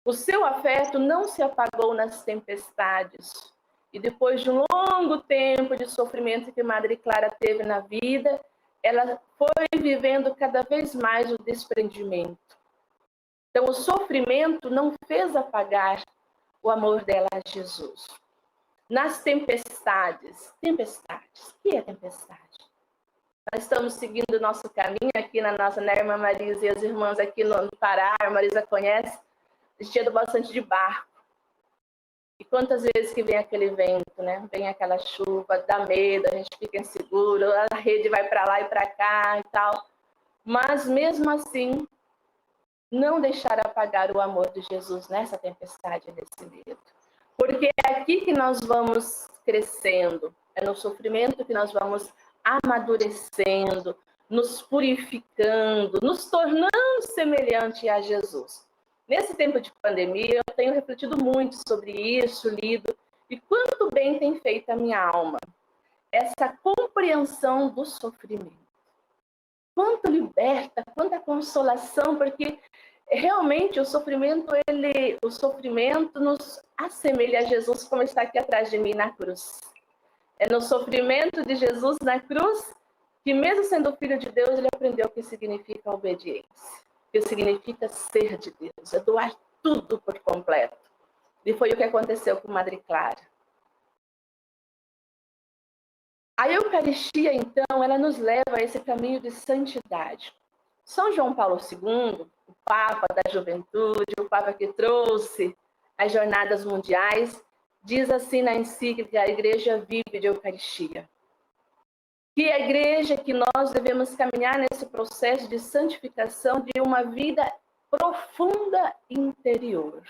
O seu afeto não se apagou nas tempestades. E depois de um longo tempo de sofrimento que Madre Clara teve na vida, ela foi vivendo cada vez mais o desprendimento. Então, o sofrimento não fez apagar o amor dela a Jesus. Nas tempestades, o que é tempestade? Nós estamos seguindo o nosso caminho aqui na nossa, né, irmã Marisa e as irmãs aqui no Pará, a Marisa conhece, a gente anda bastante de barco. E quantas vezes que vem aquele vento, né? Vem aquela chuva, dá medo, a gente fica inseguro, a rede vai para lá e para cá e tal. Mas mesmo assim, não deixar apagar o amor de Jesus nessa tempestade, nesse medo. Porque é aqui que nós vamos crescendo, é no sofrimento que nós vamos amadurecendo, nos purificando, nos tornando semelhante a Jesus. Nesse tempo de pandemia, eu tenho refletido muito sobre isso, lido, e quanto bem tem feito a minha alma. Essa compreensão do sofrimento. Quanto liberta, quanta consolação, porque realmente o sofrimento nos assemelha a Jesus, como está aqui atrás de mim na cruz. É no sofrimento de Jesus na cruz que, mesmo sendo filho de Deus, ele aprendeu o que significa obediência, o que significa ser de Deus, é doar tudo por completo. E foi o que aconteceu com Madre Clara. A Eucaristia, então, ela nos leva a esse caminho de santidade. São João Paulo II, o Papa da Juventude, o Papa que trouxe as jornadas mundiais, diz assim na encíclica, a Igreja vive de Eucaristia. Que a Igreja, que nós devemos caminhar nesse processo de santificação de uma vida profunda interior.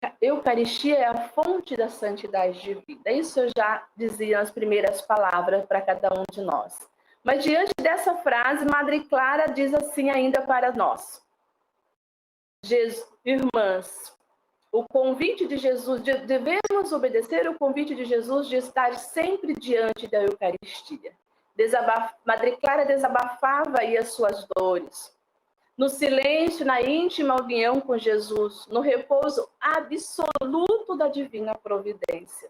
A Eucaristia é a fonte da santidade de vida. Isso eu já dizia nas primeiras palavras para cada um de nós. Mas diante dessa frase, Madre Clara diz assim ainda para nós. Irmãs, o convite de Jesus, devemos obedecer o convite de Jesus de estar sempre diante da Eucaristia. Madre Clara desabafava aí as suas dores. No silêncio, na íntima união com Jesus, no repouso absoluto da divina providência.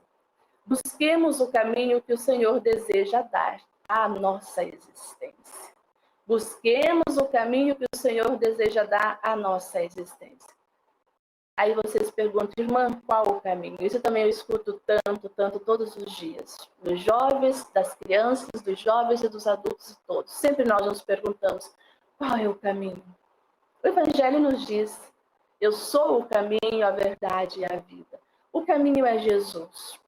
Busquemos o caminho que o Senhor deseja dar à nossa existência. Busquemos o caminho que o Senhor deseja dar à nossa existência. Aí vocês perguntam, irmã, qual o caminho? Isso também eu escuto tanto, todos os dias. Dos jovens, das crianças, dos jovens e dos adultos todos. Sempre nós nos perguntamos, qual é o caminho? O Evangelho nos diz, eu sou o caminho, a verdade e a vida. O caminho é Jesus.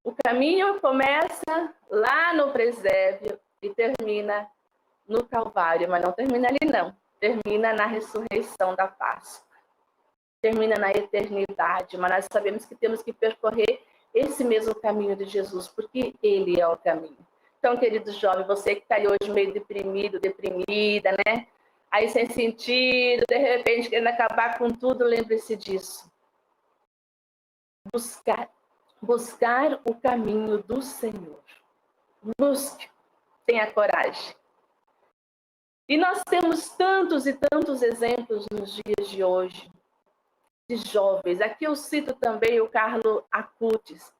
O caminho começa lá no presépio e termina no Calvário, mas não termina ali não. Termina na ressurreição da Páscoa. Termina na eternidade, mas nós sabemos que temos que percorrer esse mesmo caminho de Jesus, porque Ele é o caminho. Então, querido jovem, você que está aí hoje meio deprimido, deprimida, né? Aí sem sentido, de repente querendo acabar com tudo, lembre-se disso. Buscar o caminho do Senhor. Busque, tenha coragem. E nós temos tantos e tantos exemplos nos dias de hoje, de jovens. Aqui eu cito também o Carlo Acutis,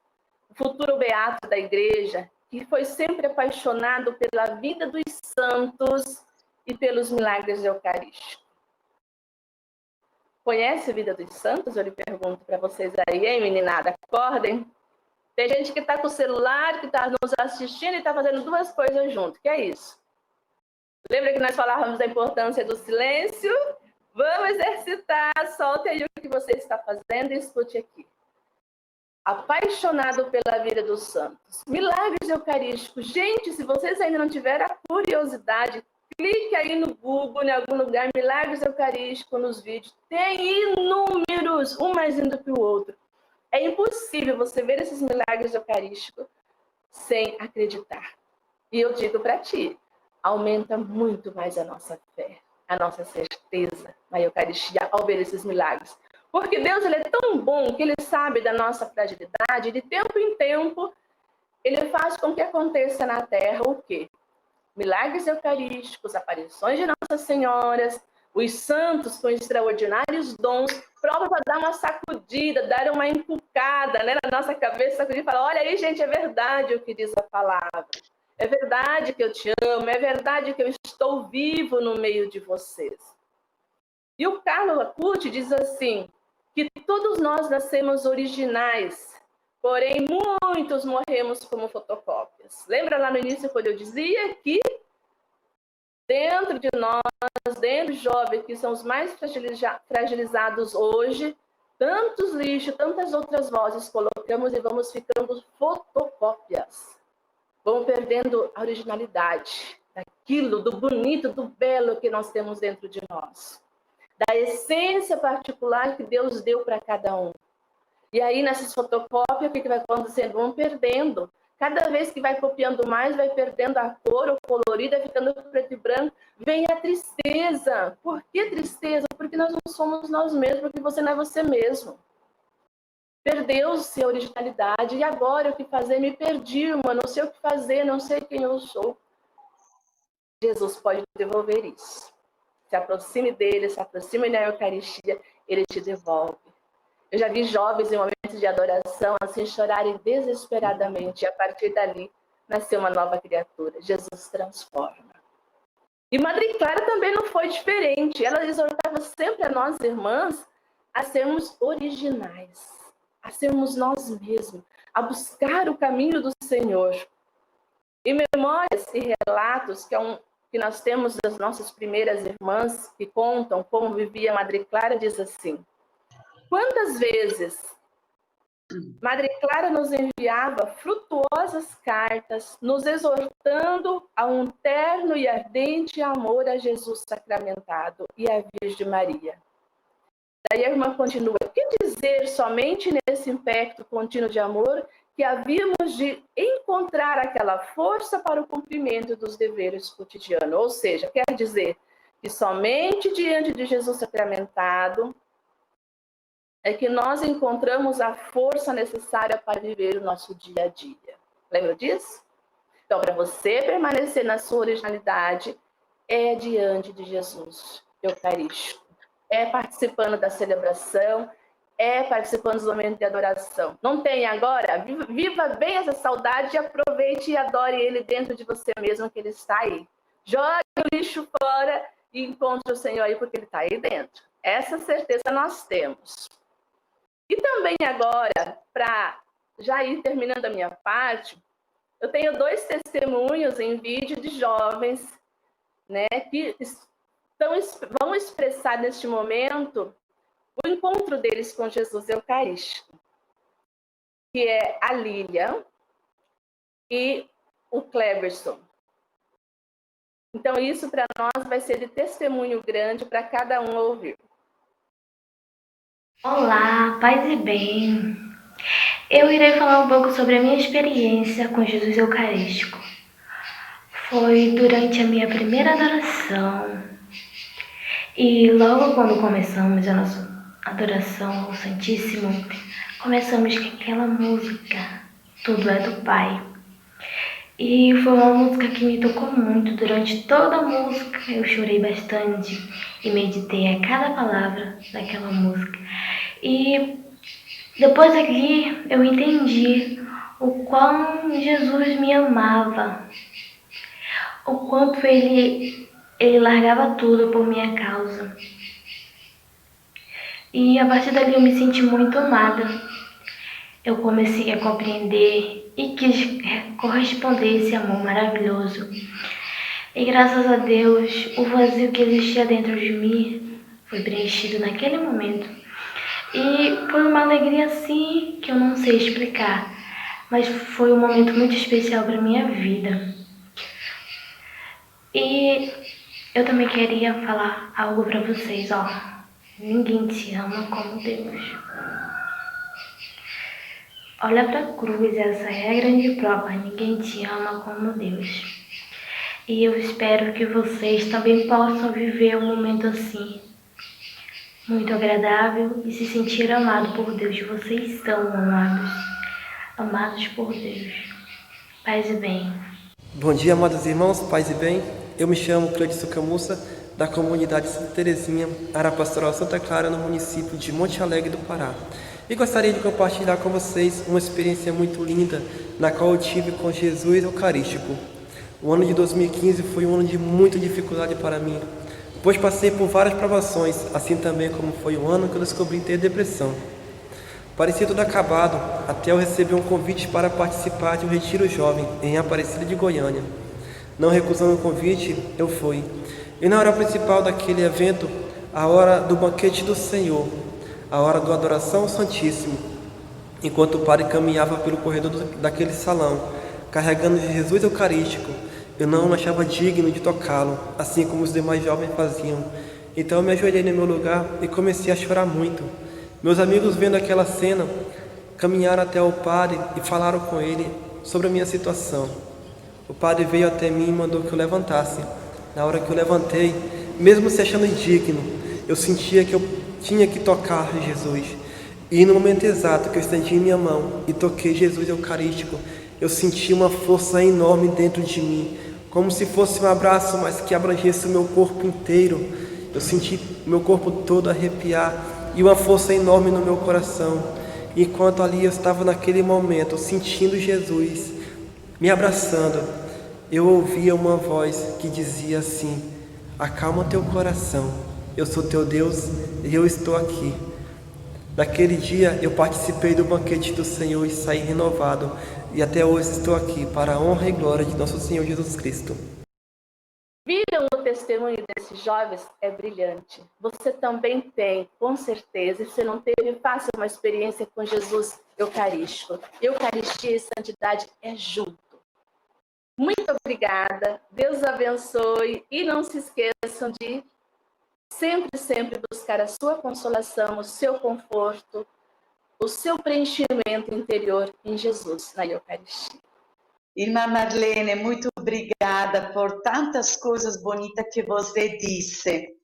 o futuro beato da igreja, que foi sempre apaixonado pela vida dos santos e pelos milagres eucarísticos. Conhece a vida dos santos? Eu lhe pergunto para vocês aí, hein, meninada? Acordem. Tem gente que está com o celular, que está nos assistindo e está fazendo duas coisas junto. Que é isso? Lembra que nós falávamos da importância do silêncio? Vamos exercitar. Solte aí o que você está fazendo e escute aqui. Apaixonado pela vida dos santos. Milagres eucarísticos. Gente, se vocês ainda não tiveram a curiosidade, clique aí no Google, em algum lugar, milagres eucarísticos nos vídeos. Tem inúmeros, um mais lindo que o outro. É impossível você ver esses milagres eucarísticos sem acreditar. E eu digo para ti, aumenta muito mais a nossa fé, a nossa certeza na Eucaristia ao ver esses milagres. Porque Deus ele é tão bom que Ele sabe da nossa fragilidade, de tempo em tempo, Ele faz com que aconteça na Terra o quê? Milagres eucarísticos, aparições de Nossa Senhora, os santos com extraordinários dons, prova para dar uma sacudida, dar uma encucada, né, na nossa cabeça, sacudir e falar, olha aí, gente, é verdade o que diz a palavra. É verdade que eu te amo, é verdade que eu estou vivo no meio de vocês. E o Carlo Acutis diz assim, que todos nós nascemos originais, porém muitos morremos como fotocópias. Lembra lá no início quando eu dizia que dentro de nós, dentro dos jovens que são os mais fragilizados hoje, tantos lixos, tantas outras vozes colocamos e vamos ficando fotocópias. Vamos perdendo a originalidade daquilo, do bonito, do belo que nós temos dentro de nós. Da essência particular que Deus deu para cada um. E aí, nessas fotocópias, o que vai acontecendo? Vão perdendo. Cada vez que vai copiando mais, vai perdendo a cor, o colorido, vai ficando preto e branco. Vem a tristeza. Por que tristeza? Porque nós não somos nós mesmos, porque você não é você mesmo. Perdeu-se a originalidade. E agora, o que fazer? Me perdi, irmã. Não sei o que fazer, não sei quem eu sou. Jesus pode devolver isso. Se aproxime dele, se aproxime da Eucaristia, ele te devolve. Eu já vi jovens em momentos de adoração assim chorarem desesperadamente e a partir dali nasceu uma nova criatura. Jesus transforma. E Madre Clara também não foi diferente. Ela exortava sempre a nós irmãs a sermos originais, a sermos nós mesmos, a buscar o caminho do Senhor. E memórias e relatos que nós temos das nossas primeiras irmãs que contam como vivia Madre Clara diz assim: quantas vezes Madre Clara nos enviava frutuosas cartas, nos exortando a um terno e ardente amor a Jesus sacramentado e à Virgem Maria. Daí a irmã continua: que dizer somente nesse impacto contínuo de amor que havíamos de encontrar aquela força para o cumprimento dos deveres cotidianos. Ou seja, quer dizer que somente diante de Jesus sacramentado é que nós encontramos a força necessária para viver o nosso dia a dia. Lembra disso? Então, para você permanecer na sua originalidade, é diante de Jesus Eucarístico. É participando da celebração, é participando dos momentos de adoração. Não tem agora? Viva bem essa saudade e aproveite e adore Ele dentro de você mesmo, que Ele está aí. Jogue o lixo fora e encontre o Senhor aí, porque Ele está aí dentro. Essa certeza nós temos. E também agora, para já ir terminando a minha parte, eu tenho 2 testemunhos em vídeo de jovens, né, que vão expressar neste momento o encontro deles com Jesus Eucarístico, que é a Lilian e o Cleverson. Então, isso para nós vai ser de testemunho grande para cada um ouvir. Olá, paz e bem. Eu irei falar um pouco sobre a minha experiência com Jesus Eucarístico. Foi durante a minha primeira adoração. E logo quando começamos a nossa adoração ao Santíssimo, começamos com aquela música, Tudo é do Pai. E foi uma música que me tocou muito. Durante toda a música eu chorei bastante e meditei a cada palavra daquela música. E depois daqui eu entendi o quão Jesus me amava, o quanto ele largava tudo por minha causa. E a partir dali eu me senti muito amada. Eu comecei a compreender e quis corresponder a esse amor maravilhoso. E graças a Deus, o vazio que existia dentro de mim foi preenchido naquele momento. E foi uma alegria assim que eu não sei explicar, mas foi um momento muito especial para minha vida. E eu também queria falar algo para vocês, ó. Ninguém te ama como Deus. Olha para a cruz, essa é a grande prova. Ninguém te ama como Deus. E eu espero que vocês também possam viver um momento assim, muito agradável, e se sentir amado por Deus. Vocês são amados por Deus. Paz e bem. Bom dia, amados irmãos, paz e bem. Eu me chamo Cleidson Camussa, da comunidade Santa Terezinha, área pastoral Santa Clara, no município de Monte Alegre do Pará. E gostaria de compartilhar com vocês uma experiência muito linda, na qual eu tive com Jesus Eucarístico. O ano de 2015 foi um ano de muita dificuldade para mim, pois passei por várias provações, assim também como foi o ano que eu descobri ter depressão. Parecia tudo acabado, até eu receber um convite para participar de um retiro jovem em Aparecida de Goiânia. Não recusando o convite, eu fui. E na hora principal daquele evento, a hora do banquete do Senhor, a hora da adoração ao Santíssimo, enquanto o padre caminhava pelo corredor daquele salão, carregando Jesus Eucarístico, eu não me achava digno de tocá-lo, assim como os demais jovens faziam. Então eu me ajoelhei no meu lugar e comecei a chorar muito. Meus amigos, vendo aquela cena, caminharam até o padre e falaram com ele sobre a minha situação. O padre veio até mim e mandou que eu levantasse. Na hora que eu levantei, mesmo se achando indigno, eu sentia que eu tinha que tocar Jesus. E no momento exato que eu estendi minha mão e toquei Jesus Eucarístico, eu senti uma força enorme dentro de mim, como se fosse um abraço, mas que abrangesse o meu corpo inteiro. Eu senti meu corpo todo arrepiar e uma força enorme no meu coração. Enquanto ali eu estava naquele momento, sentindo Jesus me abraçando, eu ouvia uma voz que dizia assim: acalma teu coração, eu sou teu Deus e eu estou aqui. Naquele dia eu participei do banquete do Senhor e saí renovado, e até hoje estou aqui para a honra e glória de nosso Senhor Jesus Cristo. Viram o testemunho desses jovens? É brilhante. Você também tem, com certeza, e se não teve, faça uma experiência com Jesus Eucarístico. Eucaristia e santidade é junto. Muito obrigada, Deus abençoe e não se esqueçam de sempre buscar a sua consolação, o seu conforto, o seu preenchimento interior em Jesus, na Eucaristia. Irmã Marlene, muito obrigada por tantas coisas bonitas que você disse.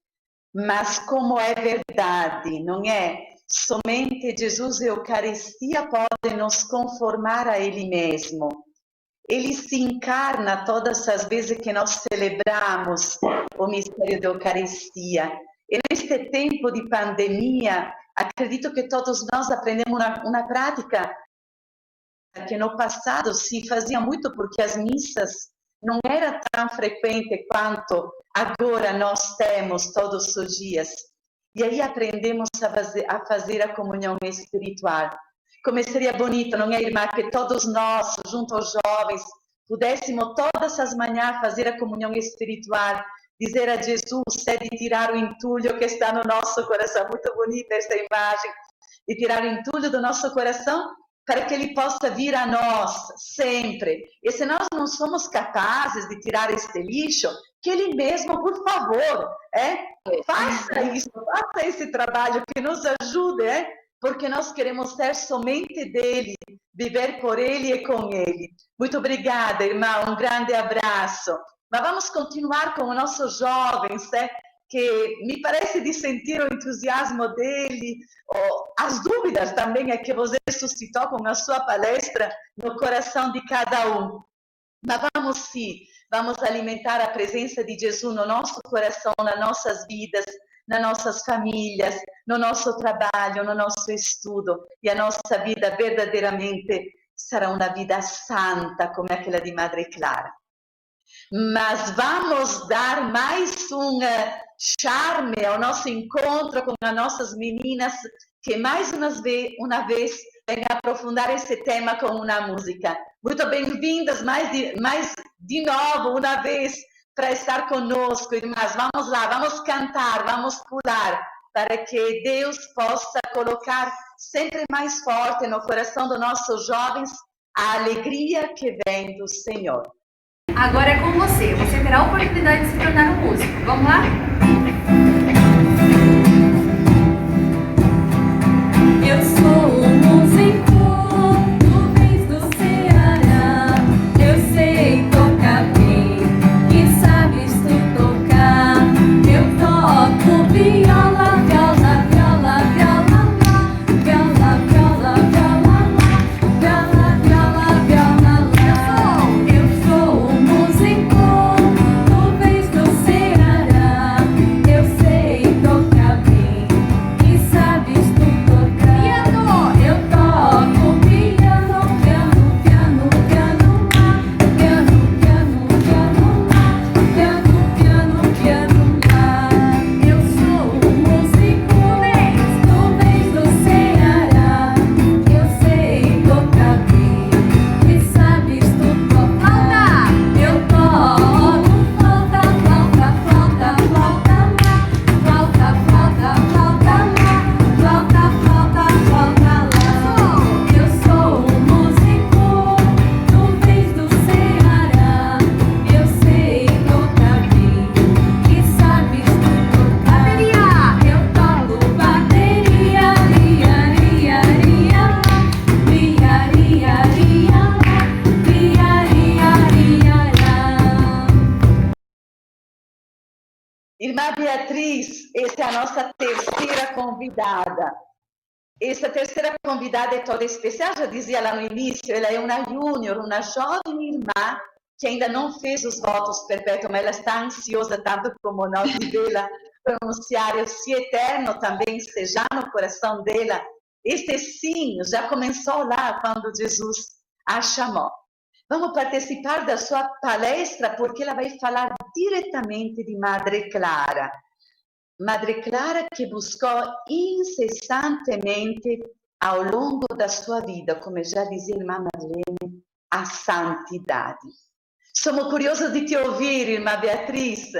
Mas como é verdade, não é? Somente Jesus e a Eucaristia podem nos conformar a Ele mesmo. Ele se encarna todas as vezes que nós celebramos o mistério da Eucaristia. E neste tempo de pandemia, acredito que todos nós aprendemos uma prática que no passado se fazia muito, porque as missas não era tão frequente quanto agora nós temos todos os dias. E aí aprendemos a fazer a comunhão espiritual. Como seria bonito, não é, irmã, que todos nós, junto aos jovens, pudéssemos todas as manhãs fazer a comunhão espiritual, dizer a Jesus, de tirar o entulho que está no nosso coração. Muito bonita esta imagem, de tirar o entulho do nosso coração, para que Ele possa vir a nós sempre. E se nós não somos capazes de tirar este lixo, que Ele mesmo, por favor, faça isso, faça esse trabalho, que nos ajude, porque nós queremos ser somente dEle, viver por Ele e com Ele. Muito obrigada, irmã, um grande abraço. Mas vamos continuar com os nossos jovens, que me parece de sentir o entusiasmo dele, as dúvidas também que você suscitou com a sua palestra no coração de cada um. Mas vamos sim, vamos alimentar a presença de Jesus no nosso coração, nas nossas vidas, nas nossas famílias, no nosso trabalho, no nosso estudo. E a nossa vida verdadeiramente será uma vida santa, como aquela de Madre Clara. Mas vamos dar mais charme ao nosso encontro com as nossas meninas, que mais uma vez vem aprofundar esse tema com uma música. Muito bem-vindas mais de novo, uma vez, para estar conosco, irmãs. Vamos lá, vamos cantar, vamos pular, para que Deus possa colocar sempre mais forte no coração dos nossos jovens a alegria que vem do Senhor. Agora é com você. Você terá a oportunidade de se tornar um músico. Vamos lá? Eu sou um músico, tu vens do Ceará. Eu sei tocar bem, e sabes tu tocar. Eu toco viola, viola, viola, viola, viola, viola, viola, viola, viola, viola. Eu sou um músico, tu vens do Ceará. Eu sei tocar bem, e sabes tu tocar. Eu toco piano, piano, piano, piano, piano, piano, piano, piano, piano, piano, lá. Eu sou um músico, tu vens do Ceará. Eu sei tocar bem, e sabes tu tocar. Eu toco flauta, flauta, flauta, flauta, flauta, flauta, flauta, flauta, flauta, flauta, lá. Eu sou um músico, tu vens do Ceará. Eu sei tocar bem, e sabes tu tocar. Eu toco bateria, ria, ria, ria, ria, ria, ria, ria, ria, ria, lá. Irmã Beatriz, essa é a nossa terceira convidada. Essa terceira convidada é toda especial, já dizia lá no início, ela é uma júnior, uma jovem irmã que ainda não fez os votos perpétuos, mas ela está ansiosa tanto como nós de vê-la pronunciar o sim eterno também seja no coração dela. Este sim já começou lá quando Jesus a chamou. Vamos participar da sua palestra porque ela vai falar diretamente de Madre Clara. Madre Clara que buscou incessantemente ao longo da sua vida, como já dizia a irmã Marlene, a santidade. Somos curiosos de te ouvir, irmã Beatriz.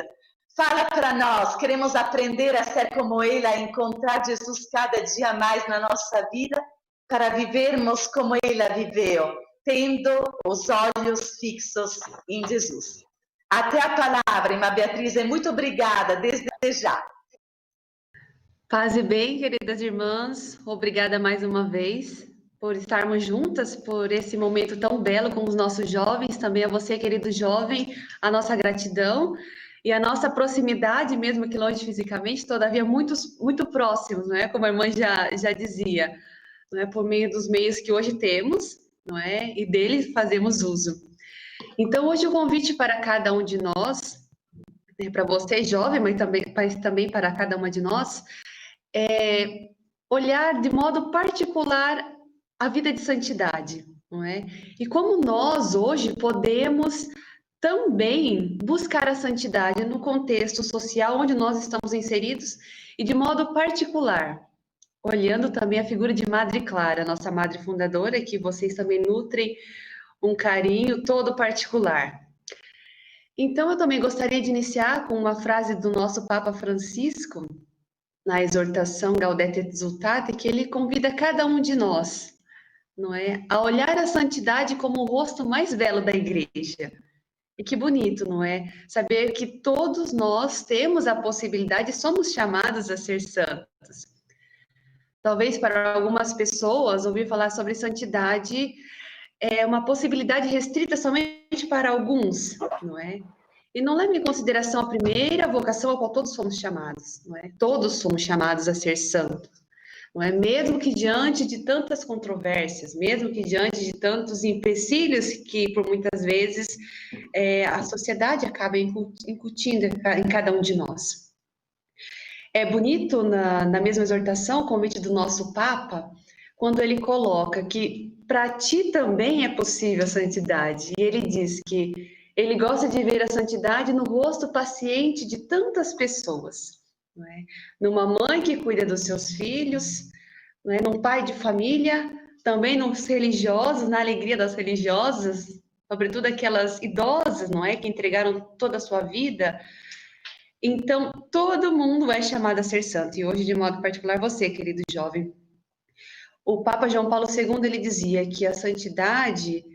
Fala para nós, queremos aprender a ser como ela, a encontrar Jesus cada dia mais na nossa vida, para vivermos como ela viveu, tendo os olhos fixos em Jesus. Até a palavra, irmã Beatriz, e muito obrigada desde já. Paz e bem, queridas irmãs, obrigada mais uma vez por estarmos juntas, por esse momento tão belo com os nossos jovens, também a você, querido jovem, a nossa gratidão e a nossa proximidade, mesmo que longe fisicamente, todavia muito próximos, não é? Como a irmã já dizia, não é? Por meio dos meios que hoje temos, não é? E deles fazemos uso. Então, hoje o convite para cada um de nós, para você jovem, mas também para cada uma de nós, é olhar de modo particular a vida de santidade, não é? E como nós hoje podemos também buscar a santidade no contexto social onde nós estamos inseridos e de modo particular, olhando também a figura de Madre Clara, nossa madre fundadora, que vocês também nutrem um carinho todo particular. Então, eu também gostaria de iniciar com uma frase do nosso Papa Francisco, na exortação Gaudete et Exsultate, que ele convida cada um de nós, não é, a olhar a santidade como o rosto mais belo da igreja. E que bonito, não é? Saber que todos nós temos a possibilidade, somos chamados a ser santos. Talvez para algumas pessoas, ouvir falar sobre santidade é uma possibilidade restrita somente para alguns, não é? E não leva em consideração a primeira vocação a qual todos somos chamados, não é? Todos somos chamados a ser santos. Não é? Mesmo que diante de tantas controvérsias, mesmo que diante de tantos empecilhos que, por muitas vezes, a sociedade acaba incutindo em cada um de nós. É bonito, na mesma exortação, o convite do nosso Papa, quando ele coloca que para ti também é possível a santidade. E ele diz que ele gosta de ver a santidade no rosto paciente de tantas pessoas. Não é? Numa mãe que cuida dos seus filhos, não é? Num pai de família, também nos religiosos, na alegria das religiosas, sobretudo aquelas idosas, não é? Que entregaram toda a sua vida. Então, todo mundo é chamado a ser santo, e hoje, de modo particular, você, querido jovem. O Papa João Paulo II, ele dizia que a santidade,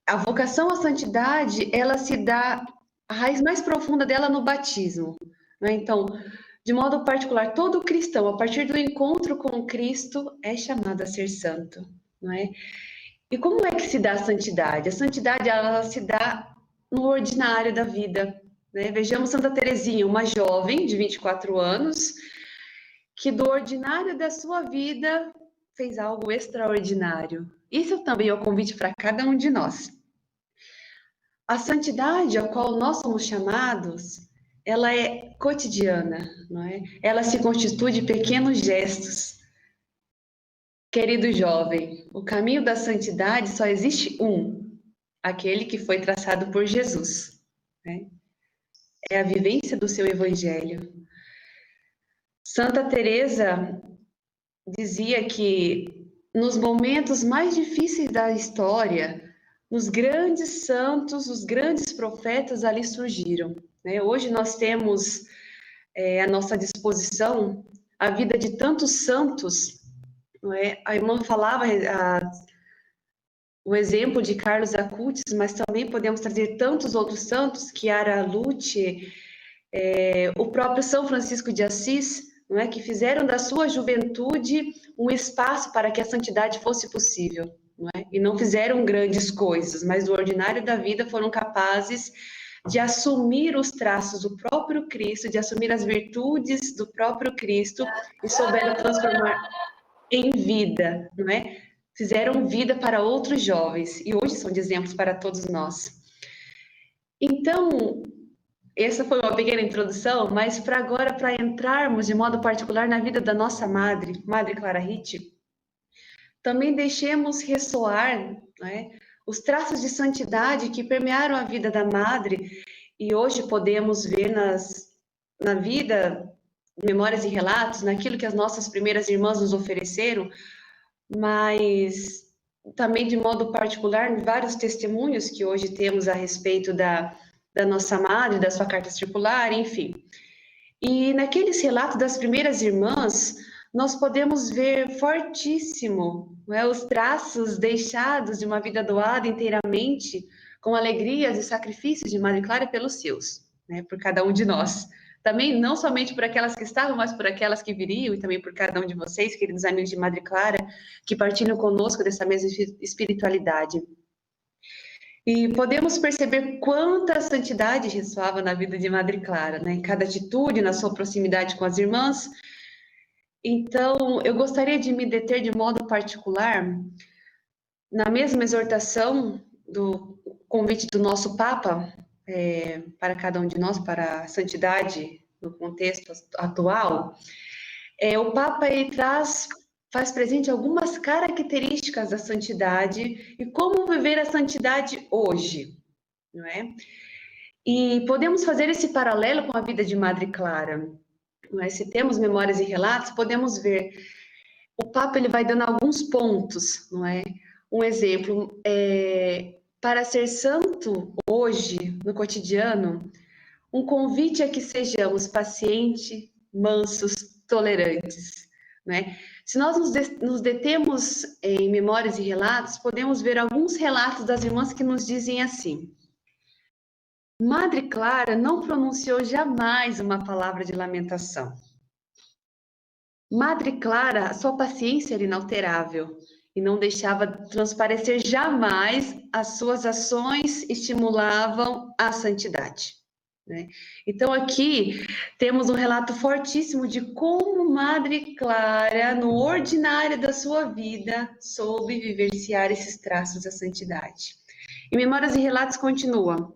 a vocação à santidade, ela se dá, a raiz mais profunda dela no batismo, né? Então, de modo particular, todo cristão, a partir do encontro com Cristo, é chamado a ser santo, não é? E como é que se dá a santidade? A santidade, ela se dá no ordinário da vida, né? Vejamos Santa Teresinha, uma jovem de 24 anos, que do ordinário da sua vida fez algo extraordinário. Isso também é o convite para cada um de nós. A santidade a qual nós somos chamados, ela é cotidiana, não é? Ela se constitui de pequenos gestos. Querido jovem, o caminho da santidade só existe um, aquele que foi traçado por Jesus, né? É a vivência do seu evangelho. Santa Teresa dizia que nos momentos mais difíceis da história, os grandes santos, os grandes profetas ali surgiram, né? Hoje nós temos à nossa disposição a vida de tantos santos, não é? A irmã falava o exemplo de Carlos Acutis, mas também podemos trazer tantos outros santos, Chiara Luce, o próprio São Francisco de Assis, não é? Que fizeram da sua juventude um espaço para que a santidade fosse possível, não é? E não fizeram grandes coisas, mas do ordinário da vida foram capazes de assumir os traços do próprio Cristo, de assumir as virtudes do próprio Cristo e souberam transformar em vida, não é? Fizeram vida para outros jovens e hoje são de exemplos para todos nós. Então, essa foi uma pequena introdução, mas para agora, para entrarmos de modo particular na vida da nossa Madre Clara Ritt, também deixemos ressoar, não é, os traços de santidade que permearam a vida da Madre e hoje podemos ver na vida, memórias e relatos, naquilo que as nossas primeiras irmãs nos ofereceram, mas também de modo particular, em vários testemunhos que hoje temos a respeito da nossa Madre, da sua carta circular, enfim. E naqueles relatos das primeiras irmãs, nós podemos ver fortíssimo, não é, os traços deixados de uma vida doada inteiramente, com alegrias e sacrifícios de Madre Clara pelos seus, né, por cada um de nós. Também, não somente por aquelas que estavam, mas por aquelas que viriam, e também por cada um de vocês, queridos amigos de Madre Clara, que partilham conosco dessa mesma espiritualidade. E podemos perceber quanta santidade ressoava na vida de Madre Clara, né? Em cada atitude, na sua proximidade com as irmãs. Então, eu gostaria de me deter de modo particular na mesma exortação do convite do nosso Papa para cada um de nós, para a santidade no contexto atual. O Papa ele faz presente algumas características da santidade e como viver a santidade hoje, não é? E podemos fazer esse paralelo com a vida de Madre Clara. Não é? Se temos memórias e relatos, podemos ver. O Papa ele vai dando alguns pontos, não é? Um exemplo, para ser santo hoje, no cotidiano, um convite é que sejamos pacientes, mansos, tolerantes, né? Se nós nos detemos em memórias e relatos, podemos ver alguns relatos das irmãs que nos dizem assim: Madre Clara não pronunciou jamais uma palavra de lamentação. Madre Clara, sua paciência era inalterável e não deixava transparecer jamais as suas ações estimulavam a santidade. Né? Então aqui temos um relato fortíssimo de como Madre Clara, no ordinário da sua vida, soube vivenciar esses traços da santidade. E Memórias e Relatos continua.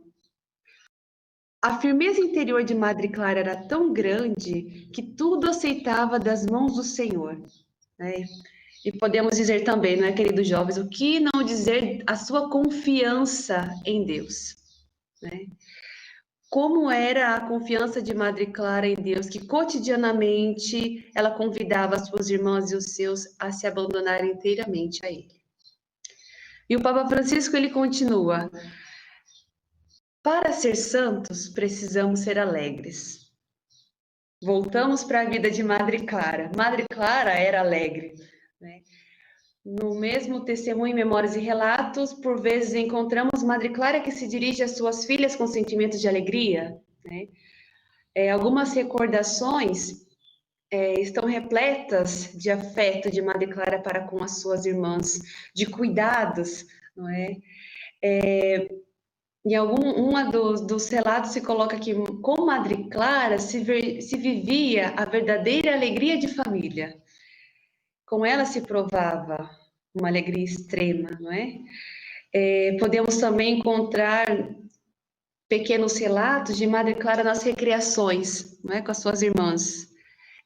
A firmeza interior de Madre Clara era tão grande que tudo aceitava das mãos do Senhor. Né? E podemos dizer também, não é, queridos jovens, o que não dizer a sua confiança em Deus. Né? Como era a confiança de Madre Clara em Deus, que cotidianamente ela convidava as suas irmãs e os seus a se abandonarem inteiramente a Ele. E o Papa Francisco, ele continua: para ser santos, precisamos ser alegres. Voltamos para a vida de Madre Clara. Madre Clara era alegre. Né? No mesmo testemunho em Memórias e Relatos, por vezes encontramos Madre Clara que se dirige às suas filhas com sentimentos de alegria. Né? Algumas recordações estão repletas de afeto de Madre Clara para com as suas irmãs, de cuidados, não é? Em dos relatos se coloca que com Madre Clara se vivia a verdadeira alegria de família. Com ela se provava uma alegria extrema, não é? Podemos também encontrar pequenos relatos de Madre Clara nas recreações, não é? Com as suas irmãs.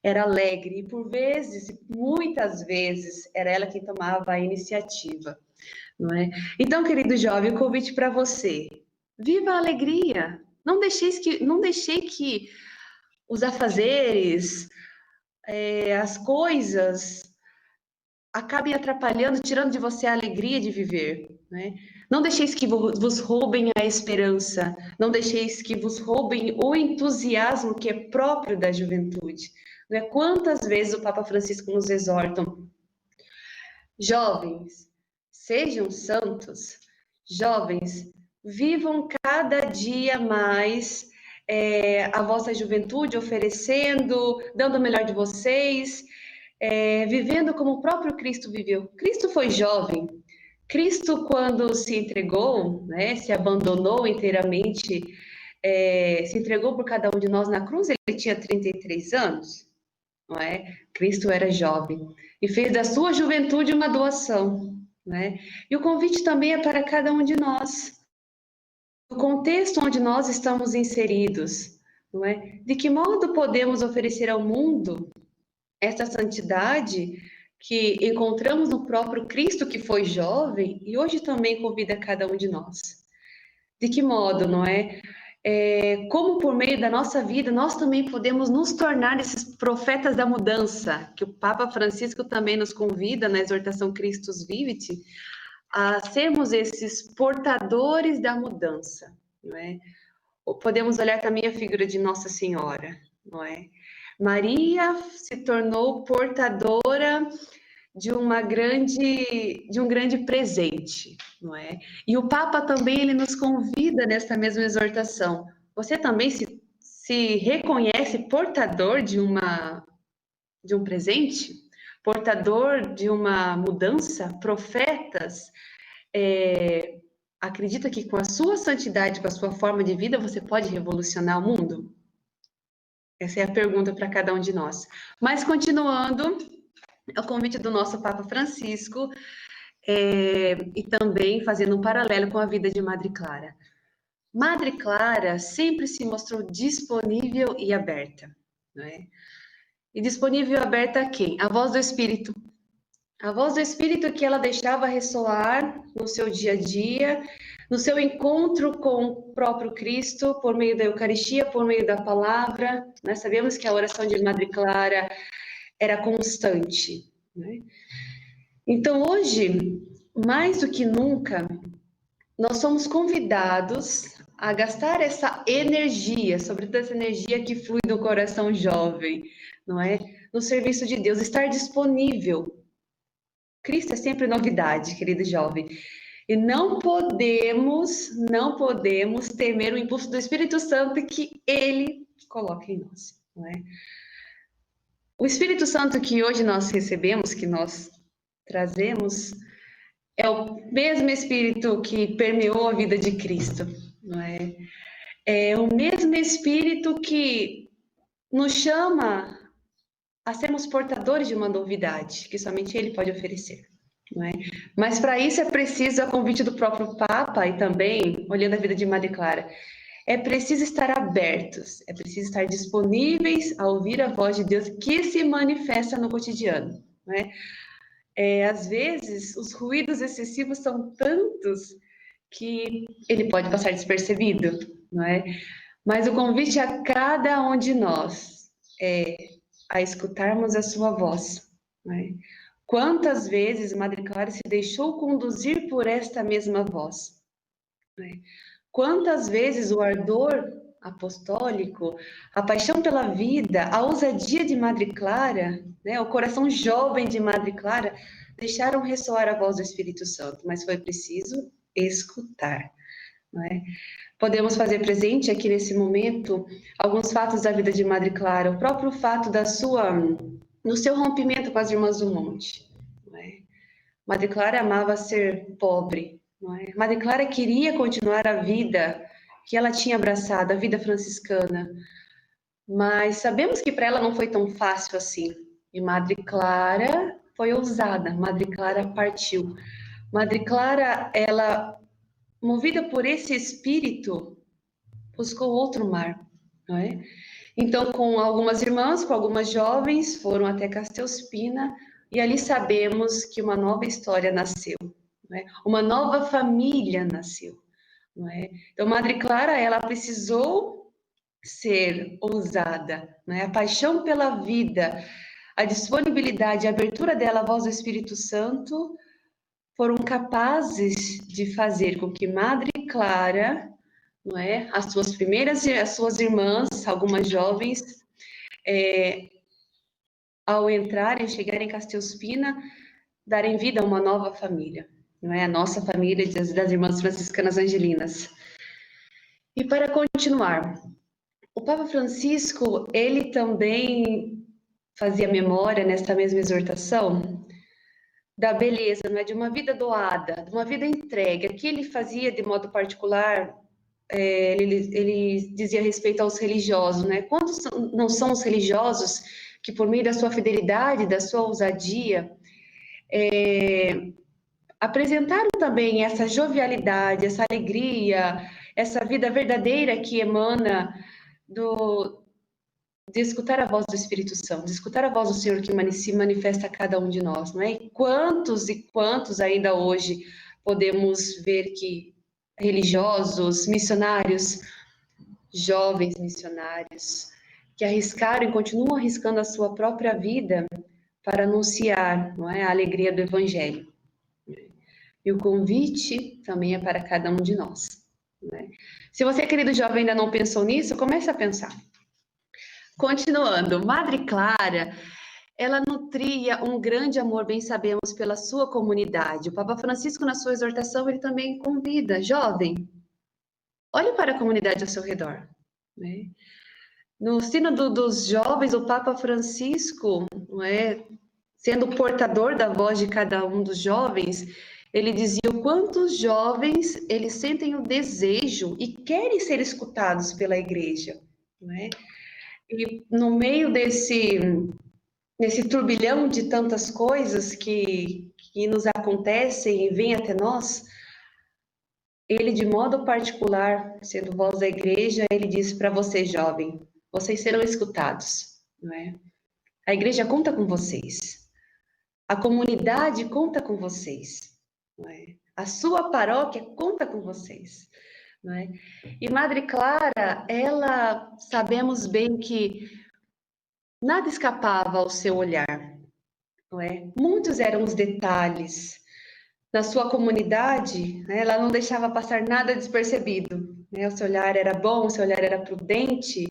Era alegre e por vezes, muitas vezes, era ela quem tomava a iniciativa, não é? Então, querido jovem, o convite para você: viva a alegria. Não deixei que os afazeres, as coisas acabem atrapalhando, tirando de você a alegria de viver. Né? Não deixeis que vos roubem a esperança. Não deixeis que vos roubem o entusiasmo que é próprio da juventude. Né? Quantas vezes o Papa Francisco nos exorta: jovens, sejam santos. Jovens, vivam cada dia mais a vossa juventude, oferecendo, dando o melhor de vocês, vivendo como o próprio Cristo viveu. Cristo foi jovem. Cristo, quando se entregou, né, se abandonou inteiramente, se entregou por cada um de nós na cruz, ele tinha 33 anos, não é? Cristo era jovem e fez da sua juventude uma doação. Né? E o convite também é para cada um de nós. No contexto onde nós estamos inseridos, não é? De que modo podemos oferecer ao mundo essa santidade que encontramos no próprio Cristo, que foi jovem e hoje também convida cada um de nós? De que modo, não é? Como por meio da nossa vida nós também podemos nos tornar esses profetas da mudança, que o Papa Francisco também nos convida na exortação Christus Vivit, a sermos esses portadores da mudança, não é? Podemos olhar também a figura de Nossa Senhora, não é? Maria se tornou portadora de um grande presente, não é? E o Papa também ele nos convida nesta mesma exortação. Você também se reconhece portador de um presente? Portador de uma mudança? Profetas? Acredita que com a sua santidade, com a sua forma de vida, você pode revolucionar o mundo? Essa é a pergunta para cada um de nós. Mas continuando, é o convite do nosso Papa Francisco, e também fazendo um paralelo com a vida de Madre Clara. Madre Clara sempre se mostrou disponível e aberta. Não é? E disponível e aberta a quem? A voz do Espírito. A voz do Espírito que ela deixava ressoar no seu dia a dia, no seu encontro com o próprio Cristo, por meio da Eucaristia, por meio da palavra. Nós sabemos que a oração de Madre Clara era constante, né? Então, hoje, mais do que nunca, nós somos convidados a gastar essa energia, sobretudo essa energia que flui do coração jovem, não é? No serviço de Deus, estar disponível. Cristo é sempre novidade, querido jovem. E não podemos temer o impulso do Espírito Santo que Ele coloca em nós, não é? O Espírito Santo que hoje nós recebemos, que nós trazemos, é o mesmo Espírito que permeou a vida de Cristo, não é? É o mesmo Espírito que nos chama a sermos portadores de uma novidade que somente Ele pode oferecer, não é? Mas para isso é preciso, a convite do próprio Papa e também, olhando a vida de Madre Clara, é preciso estar abertos, é preciso estar disponíveis a ouvir a voz de Deus que se manifesta no cotidiano, não é? Às vezes, os ruídos excessivos são tantos que ele pode passar despercebido, não é? Mas o convite a cada um de nós é a escutarmos a sua voz, não é? Quantas vezes Madre Clara se deixou conduzir por esta mesma voz, não é? Quantas vezes o ardor apostólico, a paixão pela vida, a ousadia de Madre Clara, né, o coração jovem de Madre Clara, deixaram ressoar a voz do Espírito Santo, mas foi preciso escutar, não é? Podemos fazer presente aqui nesse momento alguns fatos da vida de Madre Clara, o próprio fato no seu rompimento com as Irmãs do Monte, não é? Madre Clara amava ser pobre, não é? Madre Clara queria continuar a vida que ela tinha abraçado, a vida franciscana, mas sabemos que para ela não foi tão fácil assim. E Madre Clara foi ousada, Madre Clara partiu. Madre Clara, ela, movida por esse espírito, buscou outro mar, não é? Então, com algumas irmãs, com algumas jovens, foram até Castelspina, e ali sabemos que uma nova história nasceu, não é? Uma nova família nasceu, não é? Então, Madre Clara, ela precisou ser ousada, não é? A paixão pela vida, a disponibilidade, a abertura dela à voz do Espírito Santo foram capazes de fazer com que Madre Clara, não é? As suas irmãs, algumas jovens, ao entrarem, chegarem em Castelspina, darem vida a uma nova família, não é? A nossa família das Irmãs Franciscanas Angelinas. E para continuar, o Papa Francisco, ele também fazia memória nesta mesma exortação da beleza, não é? De uma vida doada, de uma vida entregue. Aqui ele fazia de modo particular, ele dizia respeito aos religiosos, né? Quantos não são os religiosos que, por meio da sua fidelidade, da sua ousadia, apresentaram também essa jovialidade, essa alegria, essa vida verdadeira que emana de escutar a voz do Espírito Santo, de escutar a voz do Senhor que se manifesta a cada um de nós, não é? E quantos ainda hoje podemos ver que religiosos, missionários, jovens missionários, que arriscaram e continuam arriscando a sua própria vida para anunciar, não é, a alegria do Evangelho. E o convite também é para cada um de nós, não é? Se você, querido jovem, ainda não pensou nisso, comece a pensar. Continuando, Madre Clara, ela nutria um grande amor, bem sabemos, pela sua comunidade. O Papa Francisco, na sua exortação, ele também convida, jovem, olhe para a comunidade ao seu redor, né? No Sínodo dos Jovens, o Papa Francisco, não é, sendo o portador da voz de cada um dos jovens, ele dizia o quanto os jovens, eles sentem o desejo e querem ser escutados pela igreja, não é? E no meio desse turbilhão de tantas coisas que nos acontecem e vêm até nós, ele, de modo particular, sendo voz da igreja, ele diz para você, jovem, vocês serão escutados, não é? A igreja conta com vocês. A comunidade conta com vocês, não é? A sua paróquia conta com vocês, não é? E Madre Clara, ela, sabemos bem que nada escapava ao seu olhar, não é? Muitos eram os detalhes. Na sua comunidade, né, ela não deixava passar nada despercebido, né? O seu olhar era bom, o seu olhar era prudente,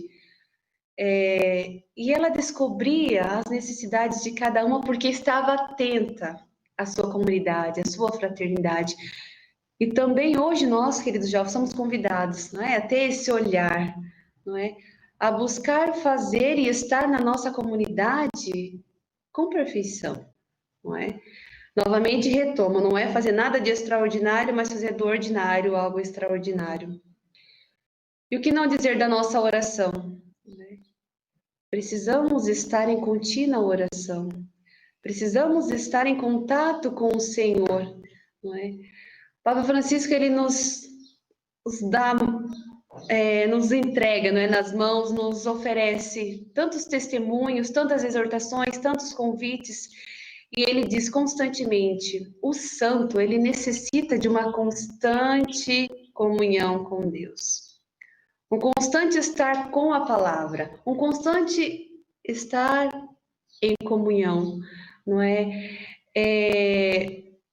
e ela descobria as necessidades de cada uma porque estava atenta à sua comunidade, à sua fraternidade. E também hoje nós, queridos jovens, somos convidados, não é, a ter esse olhar, não é, a buscar fazer e estar na nossa comunidade com perfeição, não é? Novamente retomo, não é fazer nada de extraordinário, mas fazer do ordinário algo extraordinário. E o que não dizer da nossa oração? Né? Precisamos estar em contínua oração. Precisamos estar em contato com o Senhor. Não é? Papa Francisco, ele nos dá, nos entrega, não é, nas mãos, nos oferece tantos testemunhos, tantas exortações, tantos convites. E ele diz constantemente, o santo, ele necessita de uma constante comunhão com Deus. Um constante estar com a palavra, um constante estar em comunhão, não é?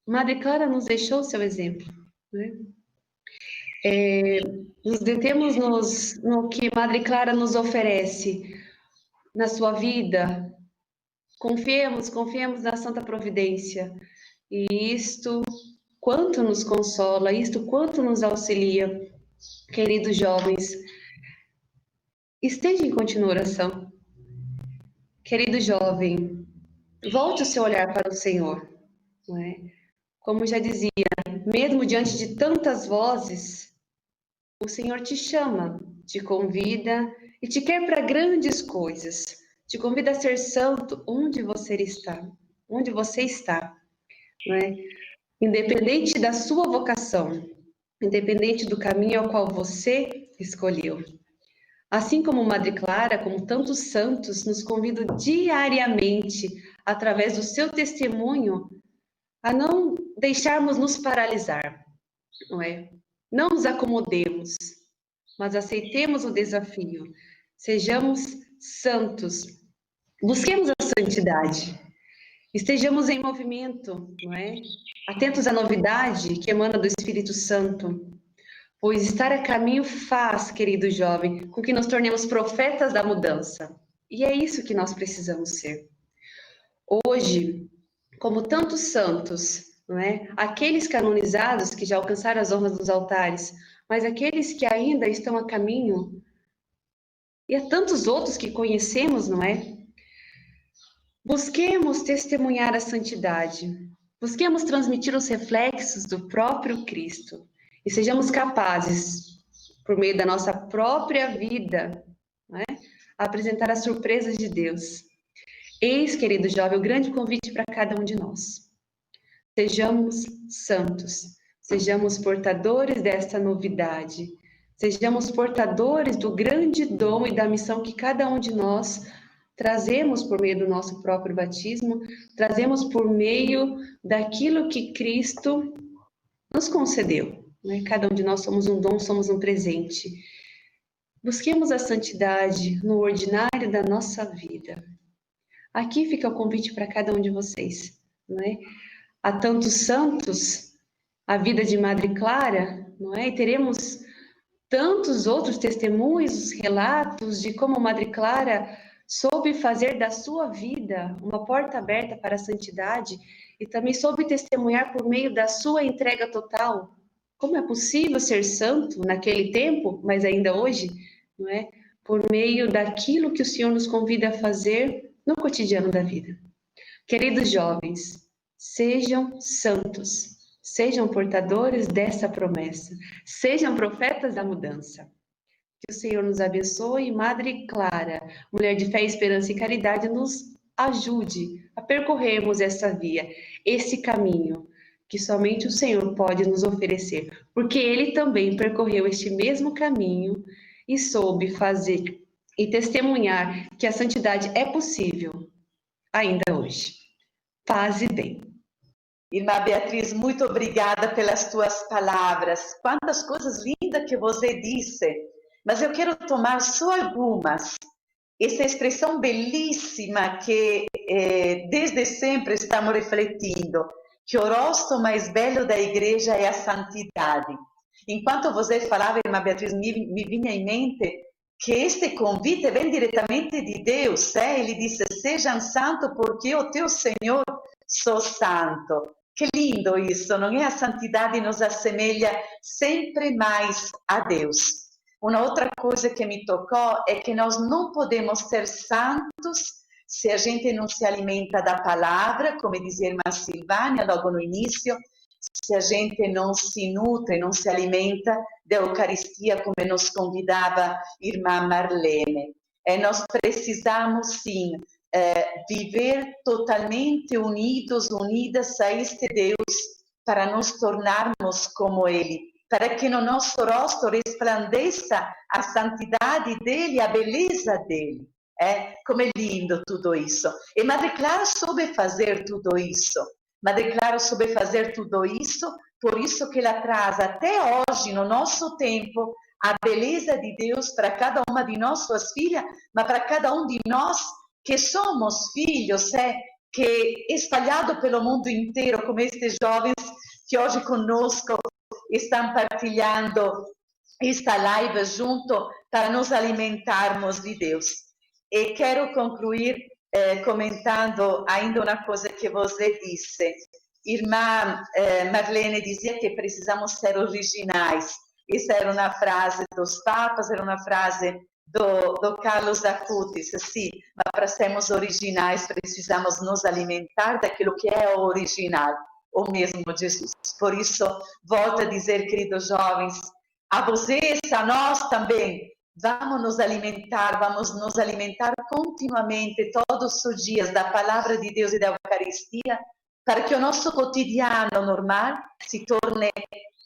Madre Clara nos deixou seu exemplo, né? Nos detemos no que Madre Clara nos oferece na sua vida. Confiemos na Santa Providência. E isto, quanto nos consola, isto, quanto nos auxilia. Queridos jovens, esteja em contínua oração. Querido jovem, volte o seu olhar para o Senhor. Não é? Como já dizia, mesmo diante de tantas vozes, o Senhor te chama, te convida e te quer para grandes coisas. Te convida a ser santo onde você está, não é? Independente da sua vocação, independente do caminho ao qual você escolheu. Assim como Madre Clara, como tantos santos, nos convidam diariamente, através do seu testemunho, a não deixarmos nos paralisar, não é? Não nos acomodemos, mas aceitemos o desafio. Sejamos santos, busquemos a santidade, estejamos em movimento, não é? Atentos à novidade que emana do Espírito Santo, pois estar a caminho faz, querido jovem, com que nos tornemos profetas da mudança. E é isso que nós precisamos ser. Hoje, como tantos santos, não é? Aqueles canonizados que já alcançaram as honras dos altares, mas aqueles que ainda estão a caminho, e há tantos outros que conhecemos, não é? Busquemos testemunhar a santidade, busquemos transmitir os reflexos do próprio Cristo, e sejamos capazes, por meio da nossa própria vida, não é? A apresentar as surpresas de Deus. Eis, querido jovem, o grande convite para cada um de nós. Sejamos santos, sejamos portadores desta novidade, sejamos portadores do grande dom e da missão que cada um de nós trazemos por meio do nosso próprio batismo, trazemos por meio daquilo que Cristo nos concedeu. Né? Cada um de nós somos um dom, somos um presente. Busquemos a santidade no ordinário da nossa vida. Aqui fica o convite para cada um de vocês. Não é? Há tantos santos, a vida de Madre Clara, não é? E teremos tantos outros testemunhos, relatos de como Madre Clara soube fazer da sua vida uma porta aberta para a santidade e também soube testemunhar por meio da sua entrega total. Como é possível ser santo naquele tempo, mas ainda hoje, não é? Por meio daquilo que o Senhor nos convida a fazer no cotidiano da vida. Queridos jovens, sejam santos, sejam portadores dessa promessa, sejam profetas da mudança. Que o Senhor nos abençoe, Madre Clara, mulher de fé, esperança e caridade, nos ajude a percorrermos essa via, esse caminho que somente o Senhor pode nos oferecer, porque Ele também percorreu este mesmo caminho e soube fazer e testemunhar que a santidade é possível ainda hoje. Paz e bem. Irmã Beatriz, muito obrigada pelas tuas palavras. Quantas coisas lindas que você disse. Mas eu quero tomar só algumas. Essa expressão belíssima que desde sempre estamos refletindo, que o rosto mais belo da igreja é a santidade. Enquanto você falava, irmã Beatriz, me vinha em mente que este convite vem diretamente de Deus. Ele disse, sejam santos porque o teu Senhor sou santo. Que lindo isso, não é? A santidade nos assemelha sempre mais a Deus. Uma outra coisa que me tocou é que nós não podemos ser santos se a gente não se alimenta da palavra, como dizia a irmã Silvânia logo no início, se a gente não se nutre, não se alimenta da Eucaristia, como nos convidava a irmã Marlene. Nós precisamos, sim, viver totalmente unidas a este Deus, para nos tornarmos como Ele, para que no nosso rosto resplandeça a santidade dEle, a beleza dEle. Como é lindo tudo isso. E Madre Clara soube fazer tudo isso. Madre Clara soube fazer tudo isso, por isso que ela traz até hoje, no nosso tempo, a beleza de Deus para cada uma de nós, suas filhas, mas para cada um de nós que somos filhos, que espalhado pelo mundo inteiro, como estes jovens que hoje conosco estão partilhando esta live junto para nos alimentarmos de Deus. E quero concluir comentando ainda uma coisa que você disse. Irmã Marlene dizia que precisamos ser originais. Essa era uma frase dos papas, era uma frase do Carlos Acutis, sim, mas para sermos originais precisamos nos alimentar daquilo que é o original, o mesmo Jesus. Por isso, volto a dizer, queridos jovens, a vocês, a nós também, vamos nos alimentar continuamente, todos os dias, da Palavra de Deus e da Eucaristia, para que o nosso cotidiano normal se torne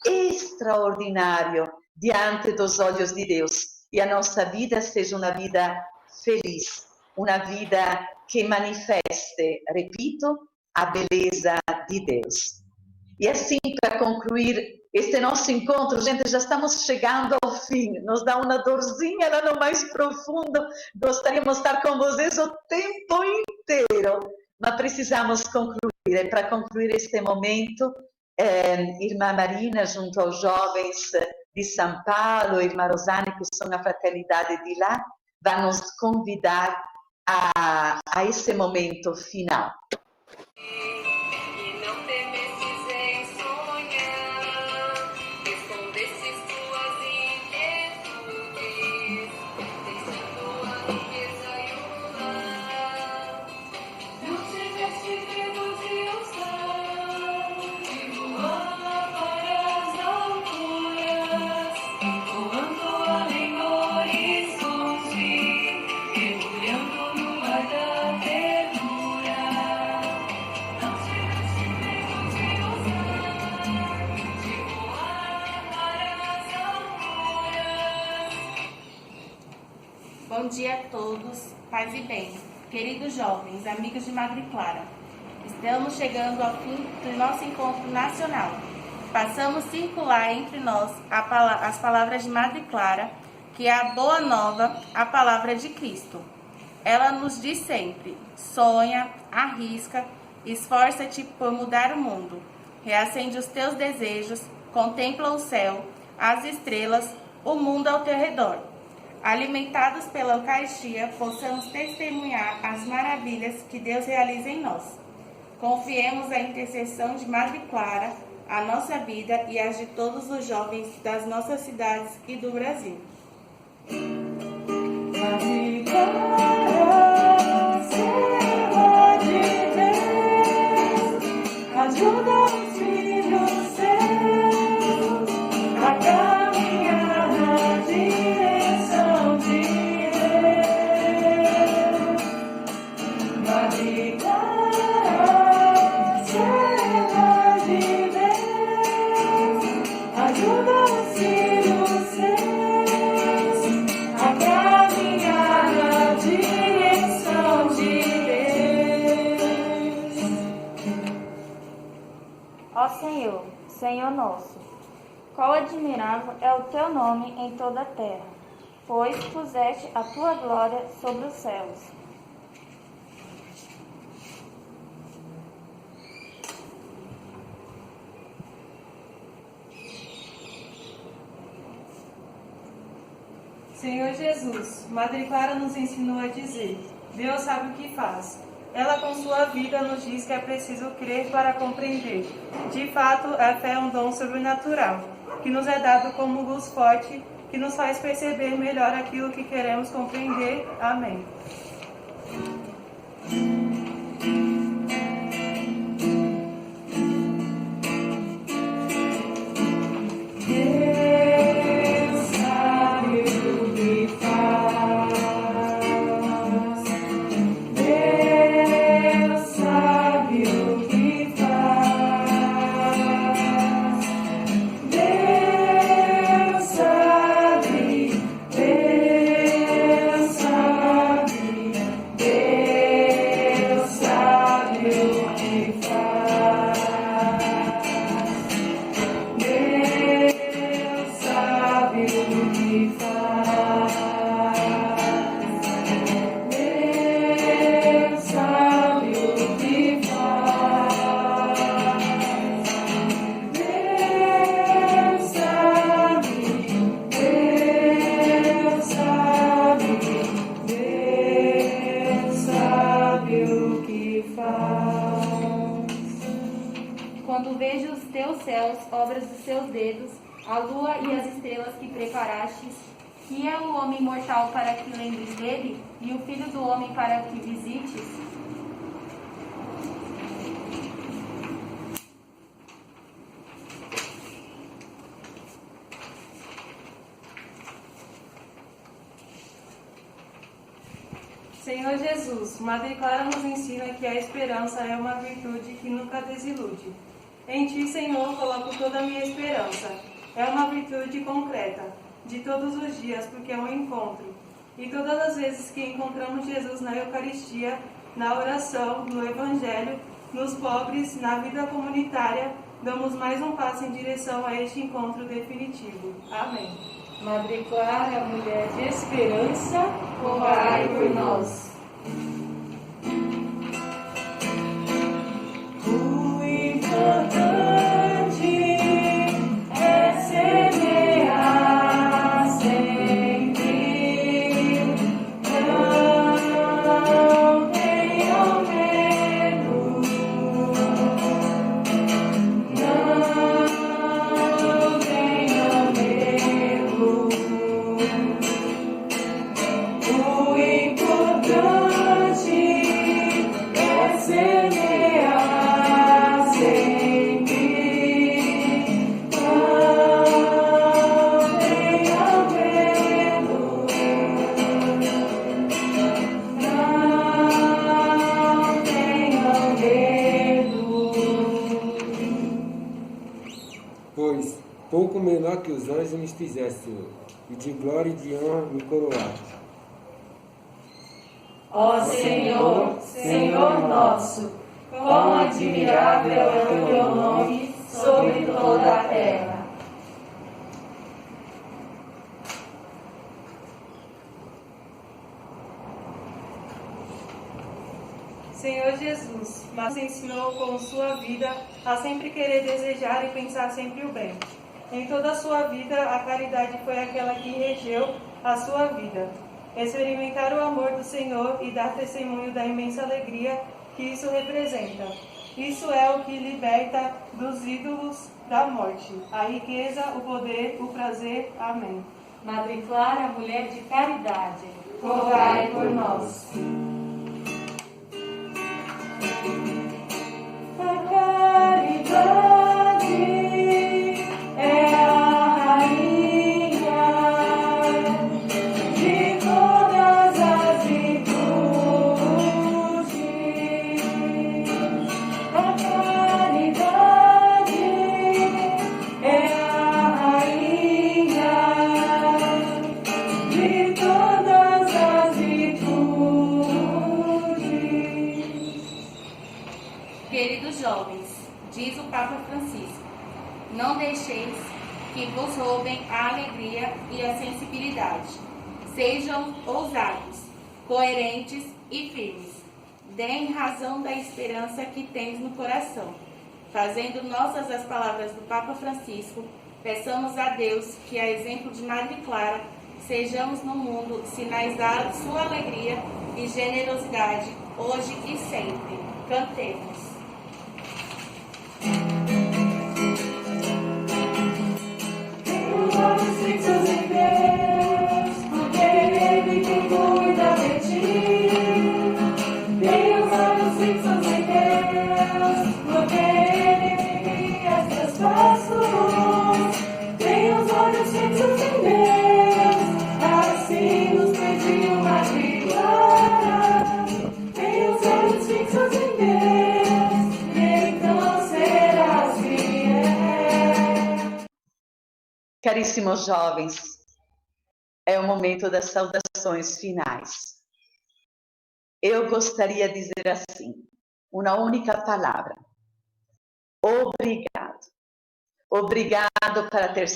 extraordinário diante dos olhos de Deus. E a nossa vida seja uma vida feliz, uma vida que manifeste, repito, a beleza de Deus. E assim, para concluir este nosso encontro, gente, já estamos chegando ao fim, nos dá uma dorzinha lá no mais profundo, gostaríamos de estar com vocês o tempo inteiro, mas precisamos concluir. Para concluir este momento, irmã Marina, junto aos jovens de São Paulo, irmã Rosane, que são a fraternidade de lá, vai nos convidar a esse momento final. Bom dia a todos, paz e bem. Queridos jovens, amigos de Madre Clara, estamos chegando ao fim do nosso encontro nacional. Passamos a circular entre nós as palavras de Madre Clara, que é a boa nova, a palavra de Cristo. Ela nos diz sempre, sonha, arrisca, esforça-te por mudar o mundo. Reacende os teus desejos, contempla o céu, as estrelas, o mundo ao teu redor. Alimentados pela Eucaristia, possamos testemunhar as maravilhas que Deus realiza em nós. Confiemos a intercessão de Madre Clara, a nossa vida e as de todos os jovens das nossas cidades e do Brasil. Madre Clara, serva de Deus, ajuda os filhos seus a caminhar na direção de Deus. Madre Clara, serva de Deus, ajuda os filhos seus Senhor, Senhor nosso. Quão admirável é o teu nome em toda a terra, pois puseste a tua glória sobre os céus. Senhor Jesus, Madre Clara nos ensinou a dizer: Deus sabe o que faz. Ela, com sua vida, nos diz que é preciso crer para compreender. De fato, a fé é um dom sobrenatural, que nos é dado como luz forte, que nos faz perceber melhor aquilo que queremos compreender. Amém. Quando vejo os teus céus, obras dos seus dedos, a lua e as estrelas que preparastes, que é o homem mortal para que lembres dele, e o filho do homem para que visites? Senhor Jesus, Madre Clara nos ensina que a esperança é uma virtude que nunca desilude. Em Ti, Senhor, coloco toda a minha esperança. É uma virtude concreta, de todos os dias, porque é um encontro. E todas as vezes que encontramos Jesus na Eucaristia, na oração, no Evangelho, nos pobres, na vida comunitária, damos mais um passo em direção a este encontro definitivo. Amém. Madre Clara, mulher de esperança, rogai por nós. O importante é semear sempre. Não tenham medo. Não tenham medo. O importante é semear sempre. Não tenham medo. Não tenham medo. Pois pouco menor que os anjos me fizeste, Senhor, e de glória e de honra me coroaste. Ó Senhor, Senhor nosso, quão admirável é o teu nome sobre toda a terra. Senhor Jesus, mas ensinou com sua vida a sempre querer desejar e pensar sempre o bem. Em toda a sua vida, a caridade foi aquela que regeu a sua vida. Experimentar o amor do Senhor e dar testemunho da imensa alegria que isso representa. Isso é o que liberta dos ídolos da morte, a riqueza, o poder, o prazer. Amém. Madre Clara, mulher de caridade, rogai por nós. A caridade é a rainha de todas as virtudes. A caridade é a rainha de todas as virtudes. Queridos jovens, diz o Papa Francisco, Não deixeis que vos roubem a alegria e a sensibilidade. Sejam ousados, coerentes e firmes. Deem razão da esperança que tens no coração. Fazendo nossas as palavras do Papa Francisco, peçamos a Deus que, a exemplo de Madre Clara, sejamos no mundo sinais da sua alegria e generosidade, hoje e sempre. Cantemos. Os olhos fixos em Deus, porque Ele que cuida de ti. Tem os olhos fixos em Deus, porque Ele vigia as teus passos. Tem os olhos fixos em Deus, assim nos pediu Madre Clara. Tem os olhos fixos em Deus, então serás fiel. Caríssimos jovens, é o momento das saudações finais. Eu gostaria de dizer assim, uma única palavra. Obrigado. Obrigado por ter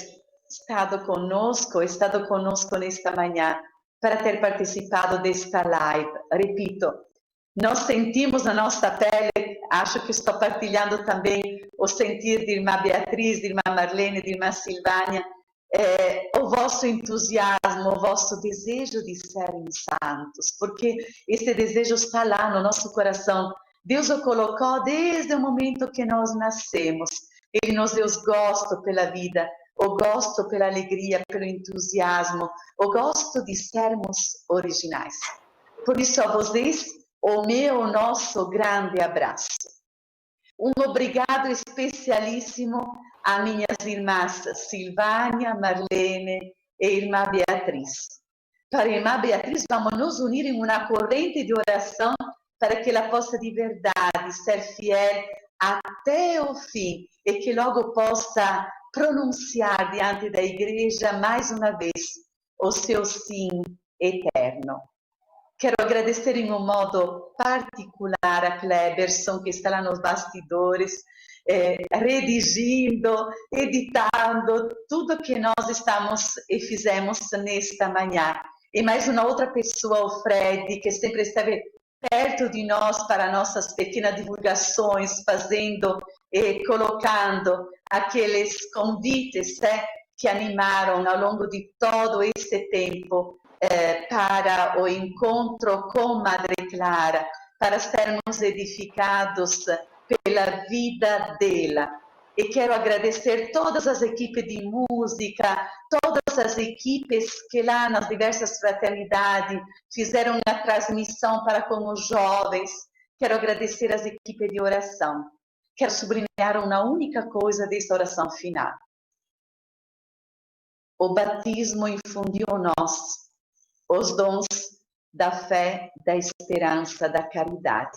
estado conosco nesta manhã, para ter participado desta live. Repito, nós sentimos na nossa pele, acho que estou partilhando também o sentir de irmã Beatriz, de irmã Marlene, de irmã Silvânia, o vosso entusiasmo, o vosso desejo de serem santos, porque esse desejo está lá no nosso coração. Deus o colocou desde o momento que nós nascemos. Ele nos deu gosto pela vida, o gosto pela alegria, pelo entusiasmo, o gosto de sermos originais. Por isso, a vocês, o nosso grande abraço. Obrigado especialíssimo a minhas irmãs Silvânia, Marlene e irmã Beatriz. Para a irmã Beatriz, vamos nos unir em uma corrente de oração para que ela possa de verdade ser fiel até o fim e que logo possa pronunciar diante da igreja mais uma vez o seu sim eterno. Quero agradecer em um modo particular a Kleberson, que está lá nos bastidores, redigindo, editando tudo que nós estamos e fizemos nesta manhã. E mais uma outra pessoa, o Fred, que sempre esteve perto de nós para nossas pequenas divulgações, fazendo e colocando aqueles convites que animaram ao longo de todo esse tempo para o encontro com Madre Clara, para sermos edificados pela vida dela. E quero agradecer todas as equipes de música, todas as equipes que lá nas diversas fraternidades fizeram a transmissão para com os jovens. Quero agradecer as equipes de oração. Quero sublinhar uma única coisa desta oração final. O batismo infundiu em nós os dons da fé, da esperança, da caridade.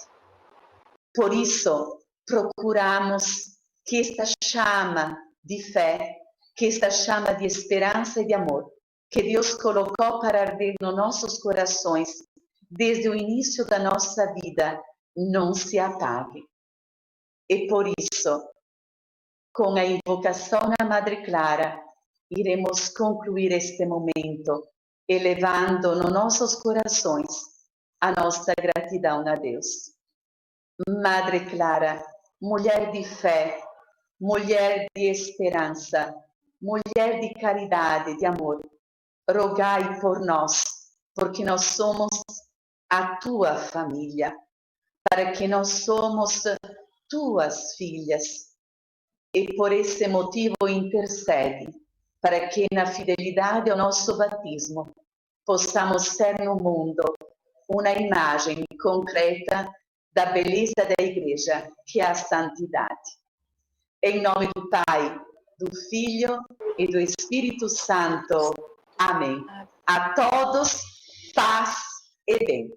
Por isso, procuramos que esta chama de fé, que esta chama de esperança e de amor, que Deus colocou para arder nos nossos corações desde o início da nossa vida, não se apague. E por isso, com a invocação à Madre Clara, iremos concluir este momento, elevando nos nossos corações a nossa gratidão a Deus. Madre Clara, mulher de fé, mulher de esperança, mulher de caridade, de amor, rogai por nós, porque nós somos a tua família, para que nós somos tuas filhas. E por esse motivo intercede, para que na fidelidade ao nosso batismo possamos ser no mundo uma imagem concreta da beleza da Igreja, que é a santidade. Em nome do Pai, do Filho e do Espírito Santo. Amém. A todos, paz e bem.